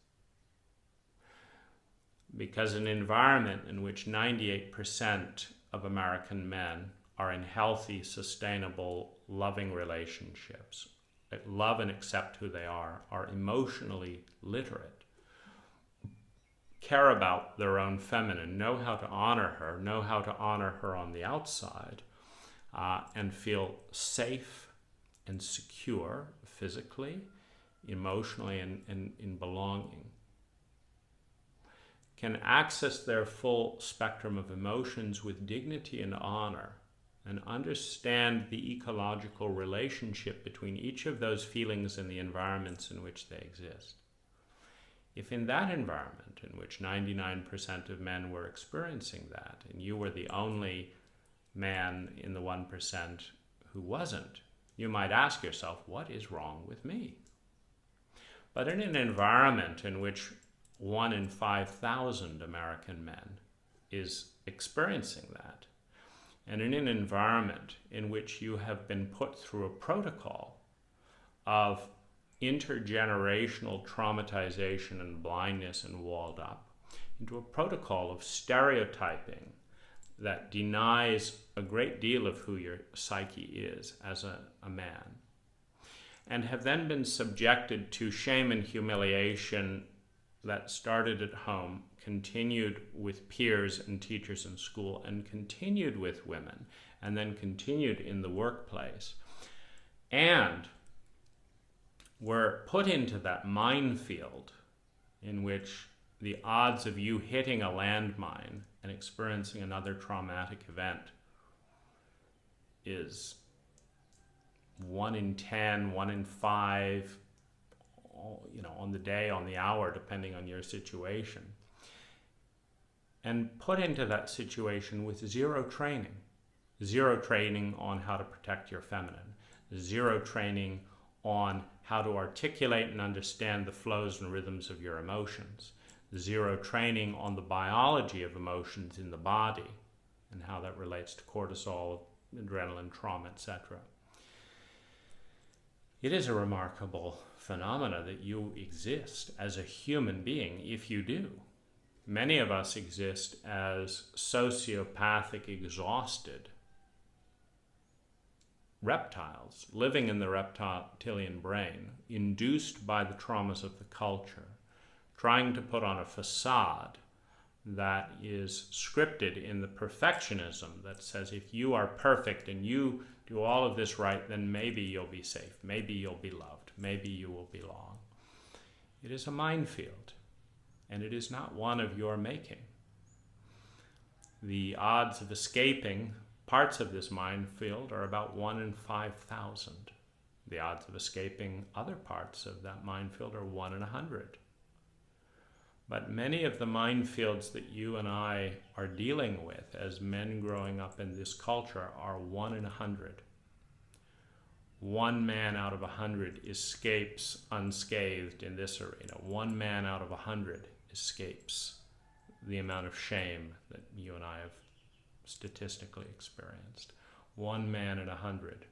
Because an environment in which 98% of American men are in healthy, sustainable, loving relationships, that love and accept who they are emotionally literate, care about their own feminine, know how to honor her on the outside, and feel safe and secure physically, emotionally, and in belonging, can access their full spectrum of emotions with dignity and honor, and understand the ecological relationship between each of those feelings and the environments in which they exist. If in that environment in which 99% of men were experiencing that, and you were the only man in the 1% who wasn't, you might ask yourself, what is wrong with me? But in an environment in which 1 in 5,000 American men is experiencing that, and in an environment in which you have been put through a protocol of intergenerational traumatization and blindness and walled up, into a protocol of stereotyping that denies a great deal of who your psyche is as a man, and have then been subjected to shame and humiliation that started at home, continued with peers and teachers in school, and continued with women, and then continued in the workplace, and were put into that minefield in which the odds of you hitting a landmine and experiencing another traumatic event is 1 in 10, 1 in 5, on the day, on the hour, depending on your situation. And put into that situation with zero training, Zero training on how to protect your feminine. Zero training on how to articulate and understand the flows and rhythms of your emotions. Zero training on the biology of emotions in the body and how that relates to cortisol, adrenaline, trauma, etc. It is a remarkable phenomena that you exist as a human being if you do. Many of us exist as sociopathic, exhausted reptiles living in the reptilian brain, induced by the traumas of the culture, trying to put on a facade that is scripted in the perfectionism that says if you are perfect and you do all of this right, then maybe you'll be safe, maybe you'll be loved, maybe you will belong. It is a minefield, and it is not one of your making. The odds of escaping parts of this minefield are about 1 in 5,000. The odds of escaping other parts of that minefield are 1 in 100. But many of the minefields that you and I are dealing with as men growing up in this culture are 1 in 100. One man out of 100 escapes unscathed in this arena. 1 man out of 100 escapes the amount of shame that you and I have statistically experienced. 1 man in 100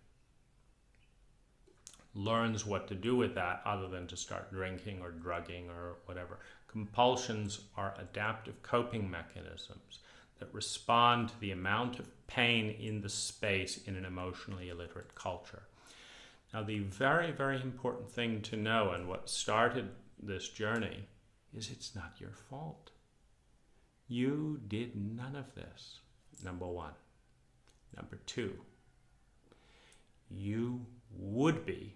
learns what to do with that other than to start drinking or drugging or whatever. Compulsions are adaptive coping mechanisms that respond to the amount of pain in the space in an emotionally illiterate culture. Now, the very, very important thing to know, and what started this journey, is it's not your fault. You did none of this, number one. Number two, you would be,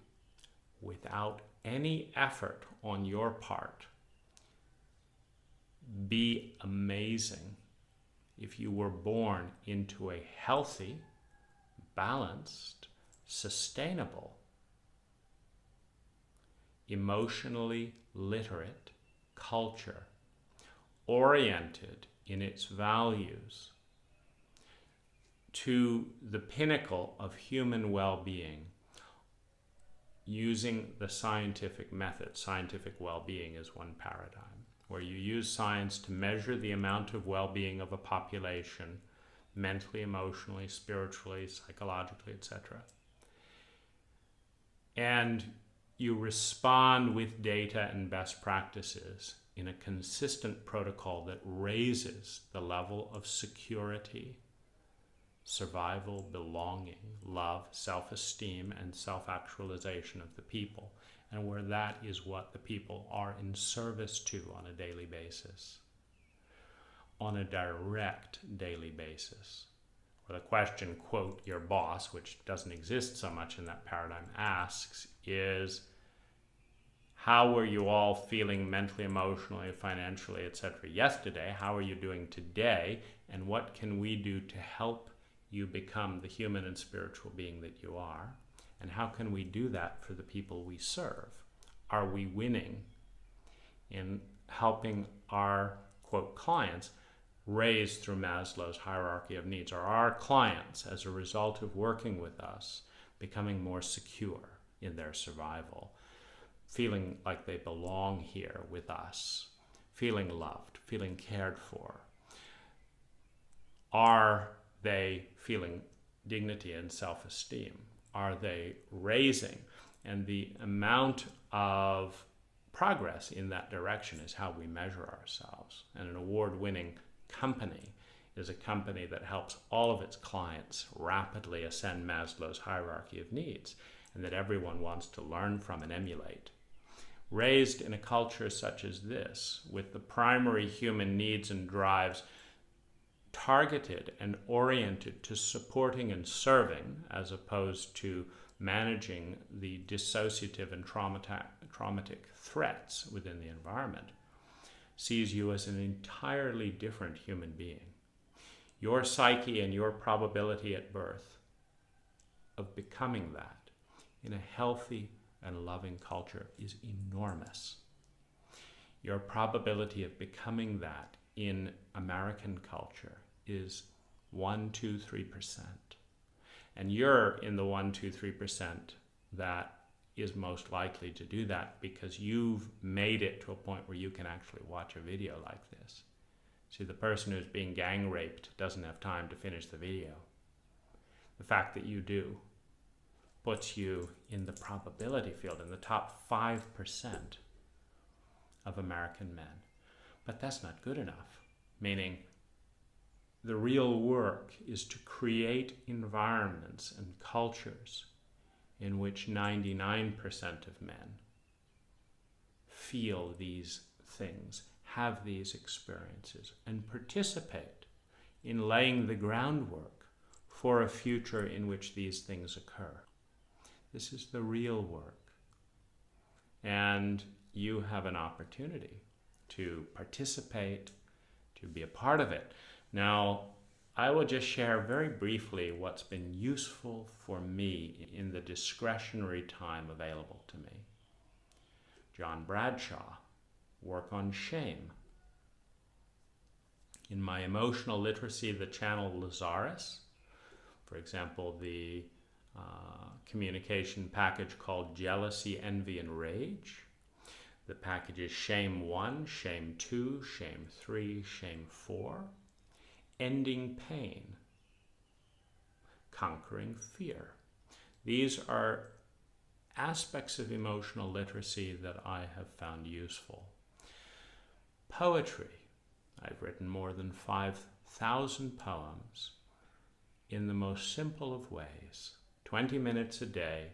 without any effort on your part, be amazing if you were born into a healthy, balanced, sustainable, emotionally literate culture, oriented in its values to the pinnacle of human well-being, using the scientific method. Scientific well-being is one paradigm, where you use science to measure the amount of well-being of a population, mentally, emotionally, spiritually, psychologically, etc. And you respond with data and best practices in a consistent protocol that raises the level of security, survival, belonging, love, self-esteem, and self-actualization of the people, and where that is what the people are in service to on a daily basis, on a direct daily basis. Where the question, quote, your boss, which doesn't exist so much in that paradigm, asks is, how were you all feeling mentally, emotionally, financially, etc. yesterday? How are you doing today? And what can we do to help you become the human and spiritual being that you are? And how can we do that for the people we serve? Are we winning in helping our, quote, clients raise through Maslow's hierarchy of needs? Are our clients, as a result of working with us, becoming more secure in their survival, feeling like they belong here with us, feeling loved, feeling cared for? Are they feeling dignity and self-esteem? Are they raising? And the amount of progress in that direction is how we measure ourselves. And an award-winning company is a company that helps all of its clients rapidly ascend Maslow's hierarchy of needs, and that everyone wants to learn from and emulate. Raised in a culture such as this, with the primary human needs and drives targeted and oriented to supporting and serving, as opposed to managing the dissociative and traumatic threats within the environment, sees you as an entirely different human being. Your psyche and your probability at birth of becoming that in a healthy and loving culture is enormous. Your probability of becoming that in American culture is 1, 2, 3%. And you're in the 1, 2, 3% that is most likely to do that because you've made it to a point where you can actually watch a video like this. See, the person who's being gang raped doesn't have time to finish the video. The fact that you do puts you in the probability field, in the top 5% of American men. But that's not good enough, meaning the real work is to create environments and cultures in which 99% of men feel these things, have these experiences, and participate in laying the groundwork for a future in which these things occur. This is the real work. And you have an opportunity to participate, to be a part of it. Now, I will just share very briefly what's been useful for me in the discretionary time available to me. John Bradshaw, work on shame. In my emotional literacy, the channel Lazarus, for example, the communication package called Jealousy, Envy, and Rage. The package is Shame 1, Shame 2, Shame 3, Shame 4. Ending Pain, Conquering Fear. These are aspects of emotional literacy that I have found useful. Poetry. I've written more than 5,000 poems in the most simple of ways. 20 minutes a day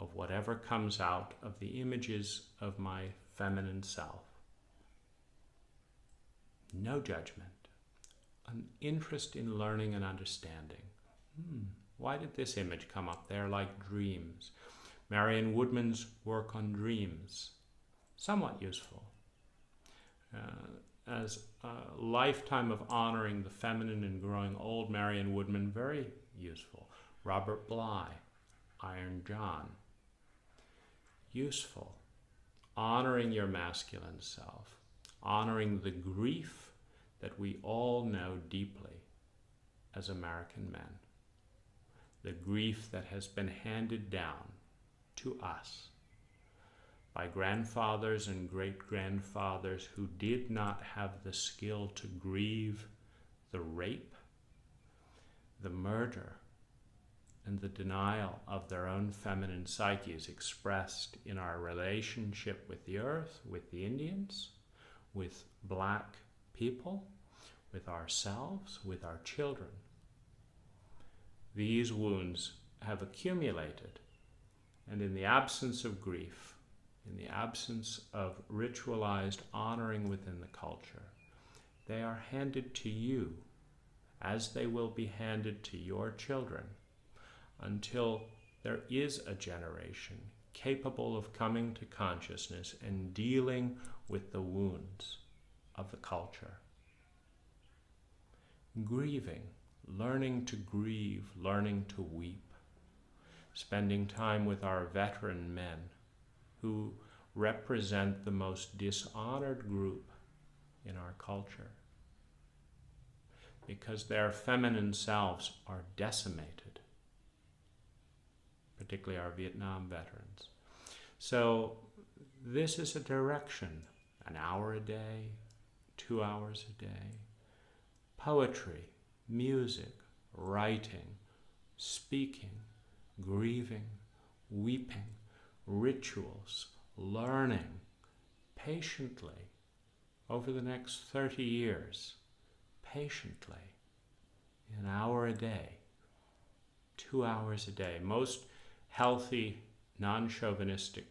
of whatever comes out of the images of my feminine self. No judgment. An interest in learning and understanding. Why did this image come up? They're like dreams. Marion Woodman's work on dreams, somewhat useful. As a lifetime of honoring the feminine and growing old, Marion Woodman, very useful. Robert Bly, Iron John, useful. Honoring your masculine self, honoring the grief that we all know deeply as American men. The grief that has been handed down to us by grandfathers and great-grandfathers who did not have the skill to grieve the rape, the murder, and the denial of their own feminine psyches expressed in our relationship with the earth, with the Indians, with black people, with ourselves, with our children. These wounds have accumulated, and in the absence of grief, in the absence of ritualized honoring within the culture, they are handed to you as they will be handed to your children until there is a generation capable of coming to consciousness and dealing with the wounds of the culture. Grieving, learning to grieve, learning to weep, spending time with our veteran men who represent the most dishonored group in our culture because their feminine selves are decimated, particularly our Vietnam veterans. So this is a direction, an hour a day, 2 hours a day. Poetry, music, writing, speaking, grieving, weeping, rituals, learning, patiently, over the next 30 years, patiently, an hour a day, 2 hours a day. Most healthy, non-chauvinistic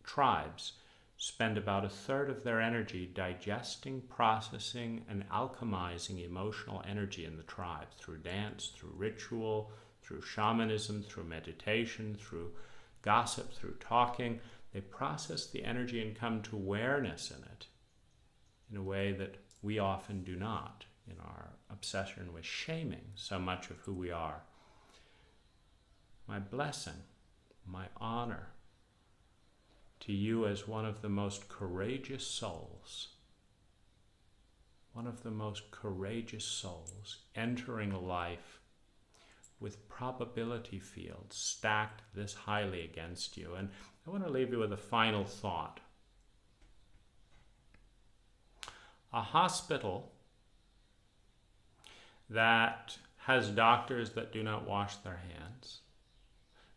tribes spend about 1/3 of their energy digesting, processing, and alchemizing emotional energy in the tribe through dance, through ritual, through shamanism, through meditation, through gossip, through talking. They process the energy and come to awareness in it in a way that we often do not in our obsession with shaming so much of who we are. My blessing, my honor to you as one of the most courageous souls, entering life, with probability fields stacked this highly against you. And I want to leave you with a final thought. A hospital that has doctors that do not wash their hands,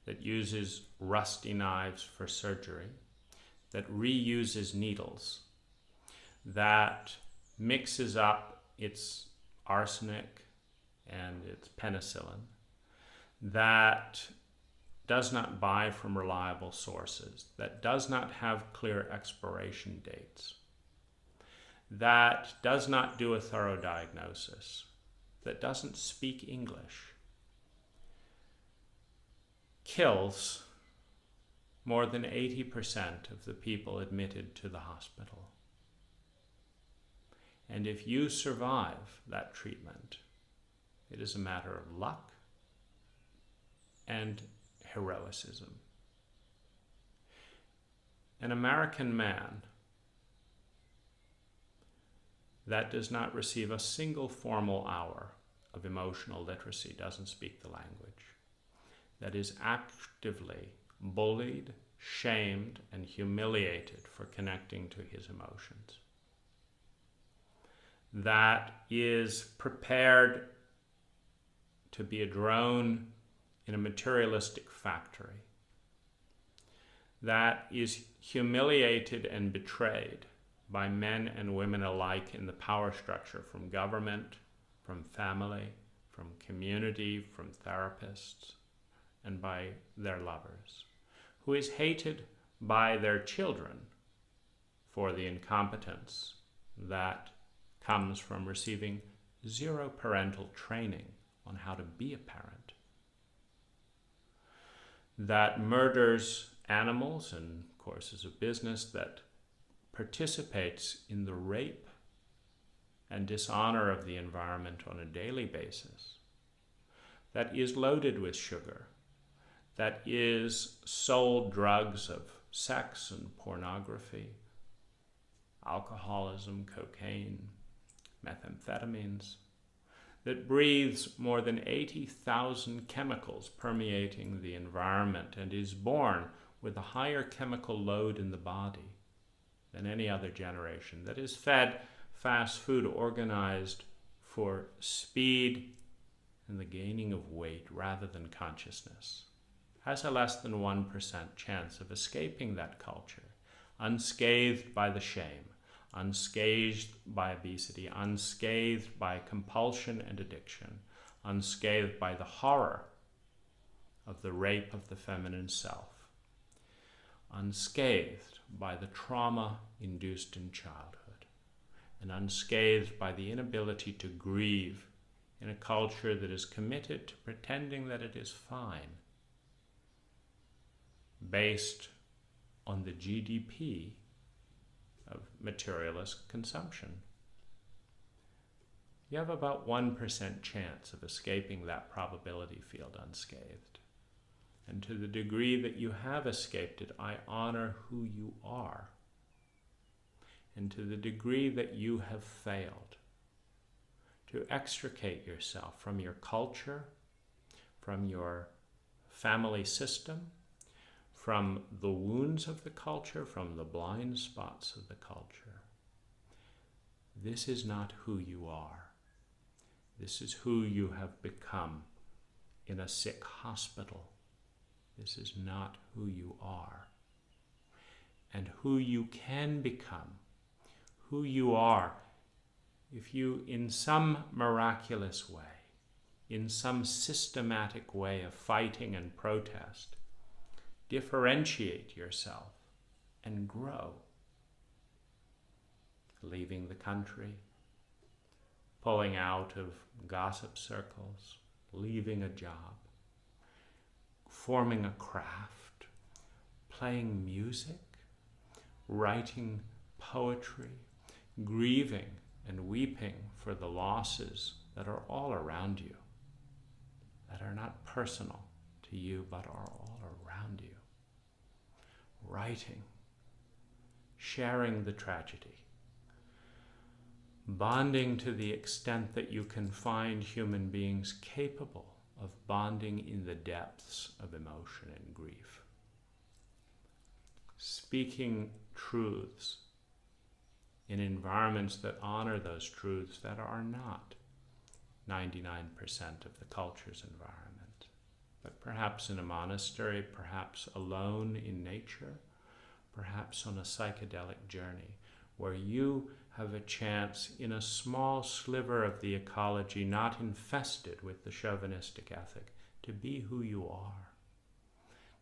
that uses rusty knives for surgery, that reuses needles, that mixes up its arsenic and its penicillin, that does not buy from reliable sources, that does not have clear expiration dates, that does not do a thorough diagnosis, that doesn't speak English, kills more than 80% of the people admitted to the hospital. And if you survive that treatment, it is a matter of luck and heroicism. An American man that does not receive a single formal hour of emotional literacy, doesn't speak the language, that is actively bullied, shamed, and humiliated for connecting to his emotions, that is prepared to be a drone in a materialistic factory, that is humiliated and betrayed by men and women alike in the power structure, from government, from family, from community, from therapists, and by their lovers, who is hated by their children for the incompetence that comes from receiving zero parental training on how to be a parent, that murders animals and of course is a business that participates in the rape and dishonor of the environment on a daily basis, that is loaded with sugar, that is sold drugs of sex and pornography, alcoholism, cocaine, methamphetamines, that breathes more than 80,000 chemicals permeating the environment and is born with a higher chemical load in the body than any other generation, that is fed fast food organized for speed and the gaining of weight rather than consciousness, has a less than 1% chance of escaping that culture, unscathed by the shame, unscathed by obesity, unscathed by compulsion and addiction, unscathed by the horror of the rape of the feminine self, unscathed by the trauma induced in childhood, and unscathed by the inability to grieve in a culture that is committed to pretending that it is fine, based on the GDP of materialist consumption. You have about 1% chance of escaping that probability field unscathed. And to the degree that you have escaped it, I honor who you are. And to the degree that you have failed to extricate yourself from your culture, from your family system, from the wounds of the culture, from the blind spots of the culture. This is not who you are. This is who you have become in a sick hospital. This is not who you are. And who you can become, who you are, if you, in some miraculous way, in some systematic way of fighting and protest, differentiate yourself and grow, leaving the country, pulling out of gossip circles, leaving a job, forming a craft, playing music, writing poetry, grieving and weeping for the losses that are all around you, that are not personal to you but are all around you. Writing, sharing the tragedy, bonding to the extent that you can find human beings capable of bonding in the depths of emotion and grief. Speaking truths in environments that honor those truths that are not 99% of the culture's environment, but perhaps in a monastery, perhaps alone in nature, perhaps on a psychedelic journey, where you have a chance in a small sliver of the ecology not infested with the chauvinistic ethic to be who you are,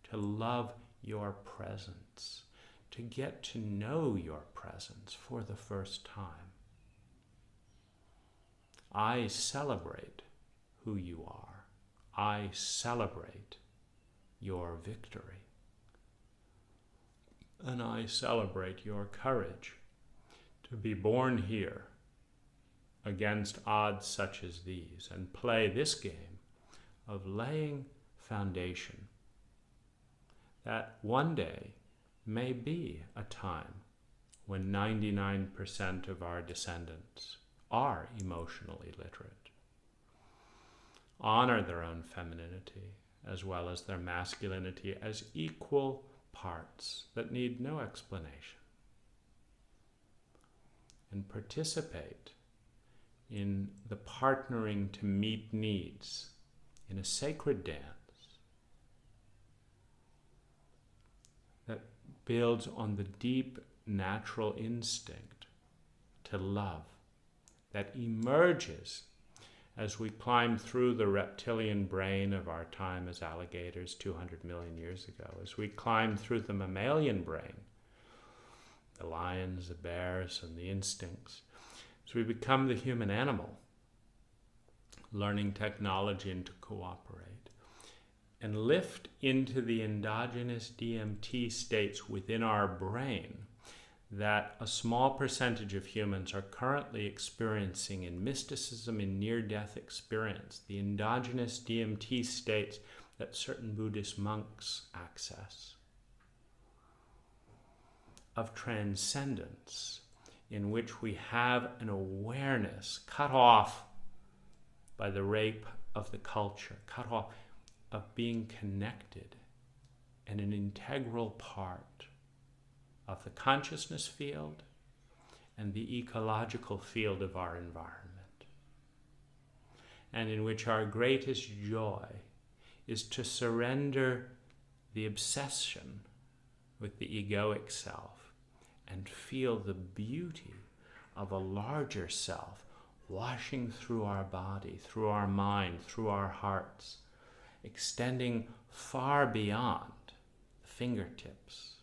to love your presence, to get to know your presence for the first time. I celebrate who you are. I celebrate your victory. And I celebrate your courage to be born here against odds such as these and play this game of laying foundation that one day may be a time when 99% of our descendants are emotionally literate, honor their own femininity as well as their masculinity as equal parts that need no explanation, and participate in the partnering to meet needs in a sacred dance that builds on the deep natural instinct to love that emerges as we climb through the reptilian brain of our time as alligators 200 million years ago, as we climb through the mammalian brain, the lions, the bears, and the instincts, as we become the human animal, learning technology and to cooperate, and lift into the endogenous DMT states within our brain that a small percentage of humans are currently experiencing in mysticism, in near-death experience, the endogenous DMT states that certain Buddhist monks access, of transcendence, in which we have an awareness cut off by the rape of the culture, cut off of being connected and an integral part of the consciousness field and the ecological field of our environment, and in which our greatest joy is to surrender the obsession with the egoic self and feel the beauty of a larger self washing through our body, through our mind, through our hearts, extending far beyond the fingertips,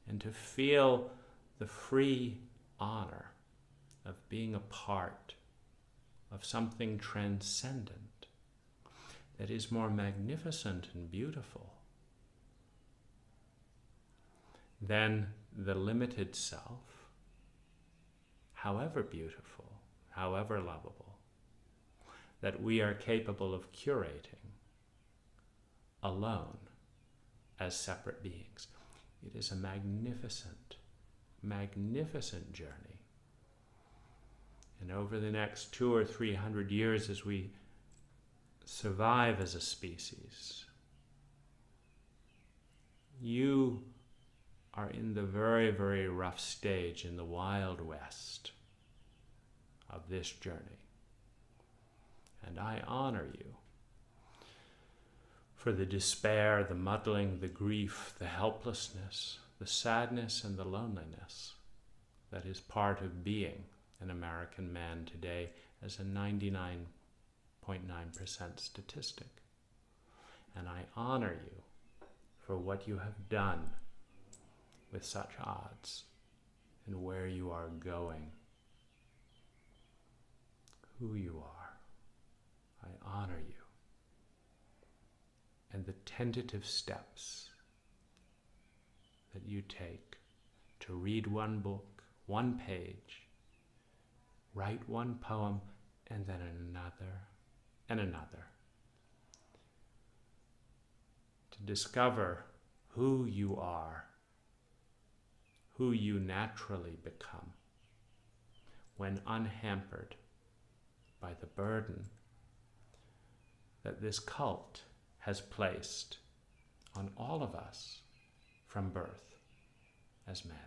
and to feel the free honor of being a part of something transcendent that is more magnificent and beautiful than the limited self, however beautiful, however lovable, that we are capable of curating alone as separate beings. It is a magnificent, magnificent journey. And over the next 200 or 300 years, as we survive as a species, you are in the very, very rough stage in the Wild West of this journey. And I honor you for the despair, the muddling, the grief, the helplessness, the sadness, and the loneliness that is part of being an American man today as a 99.9% statistic. And I honor you for what you have done with such odds and where you are going, who you are. I honor you. And the tentative steps that you take to read one book, one page, write one poem, and then another, and another. To discover who you are, who you naturally become, when unhampered by the burden that this cult has placed on all of us from birth as men.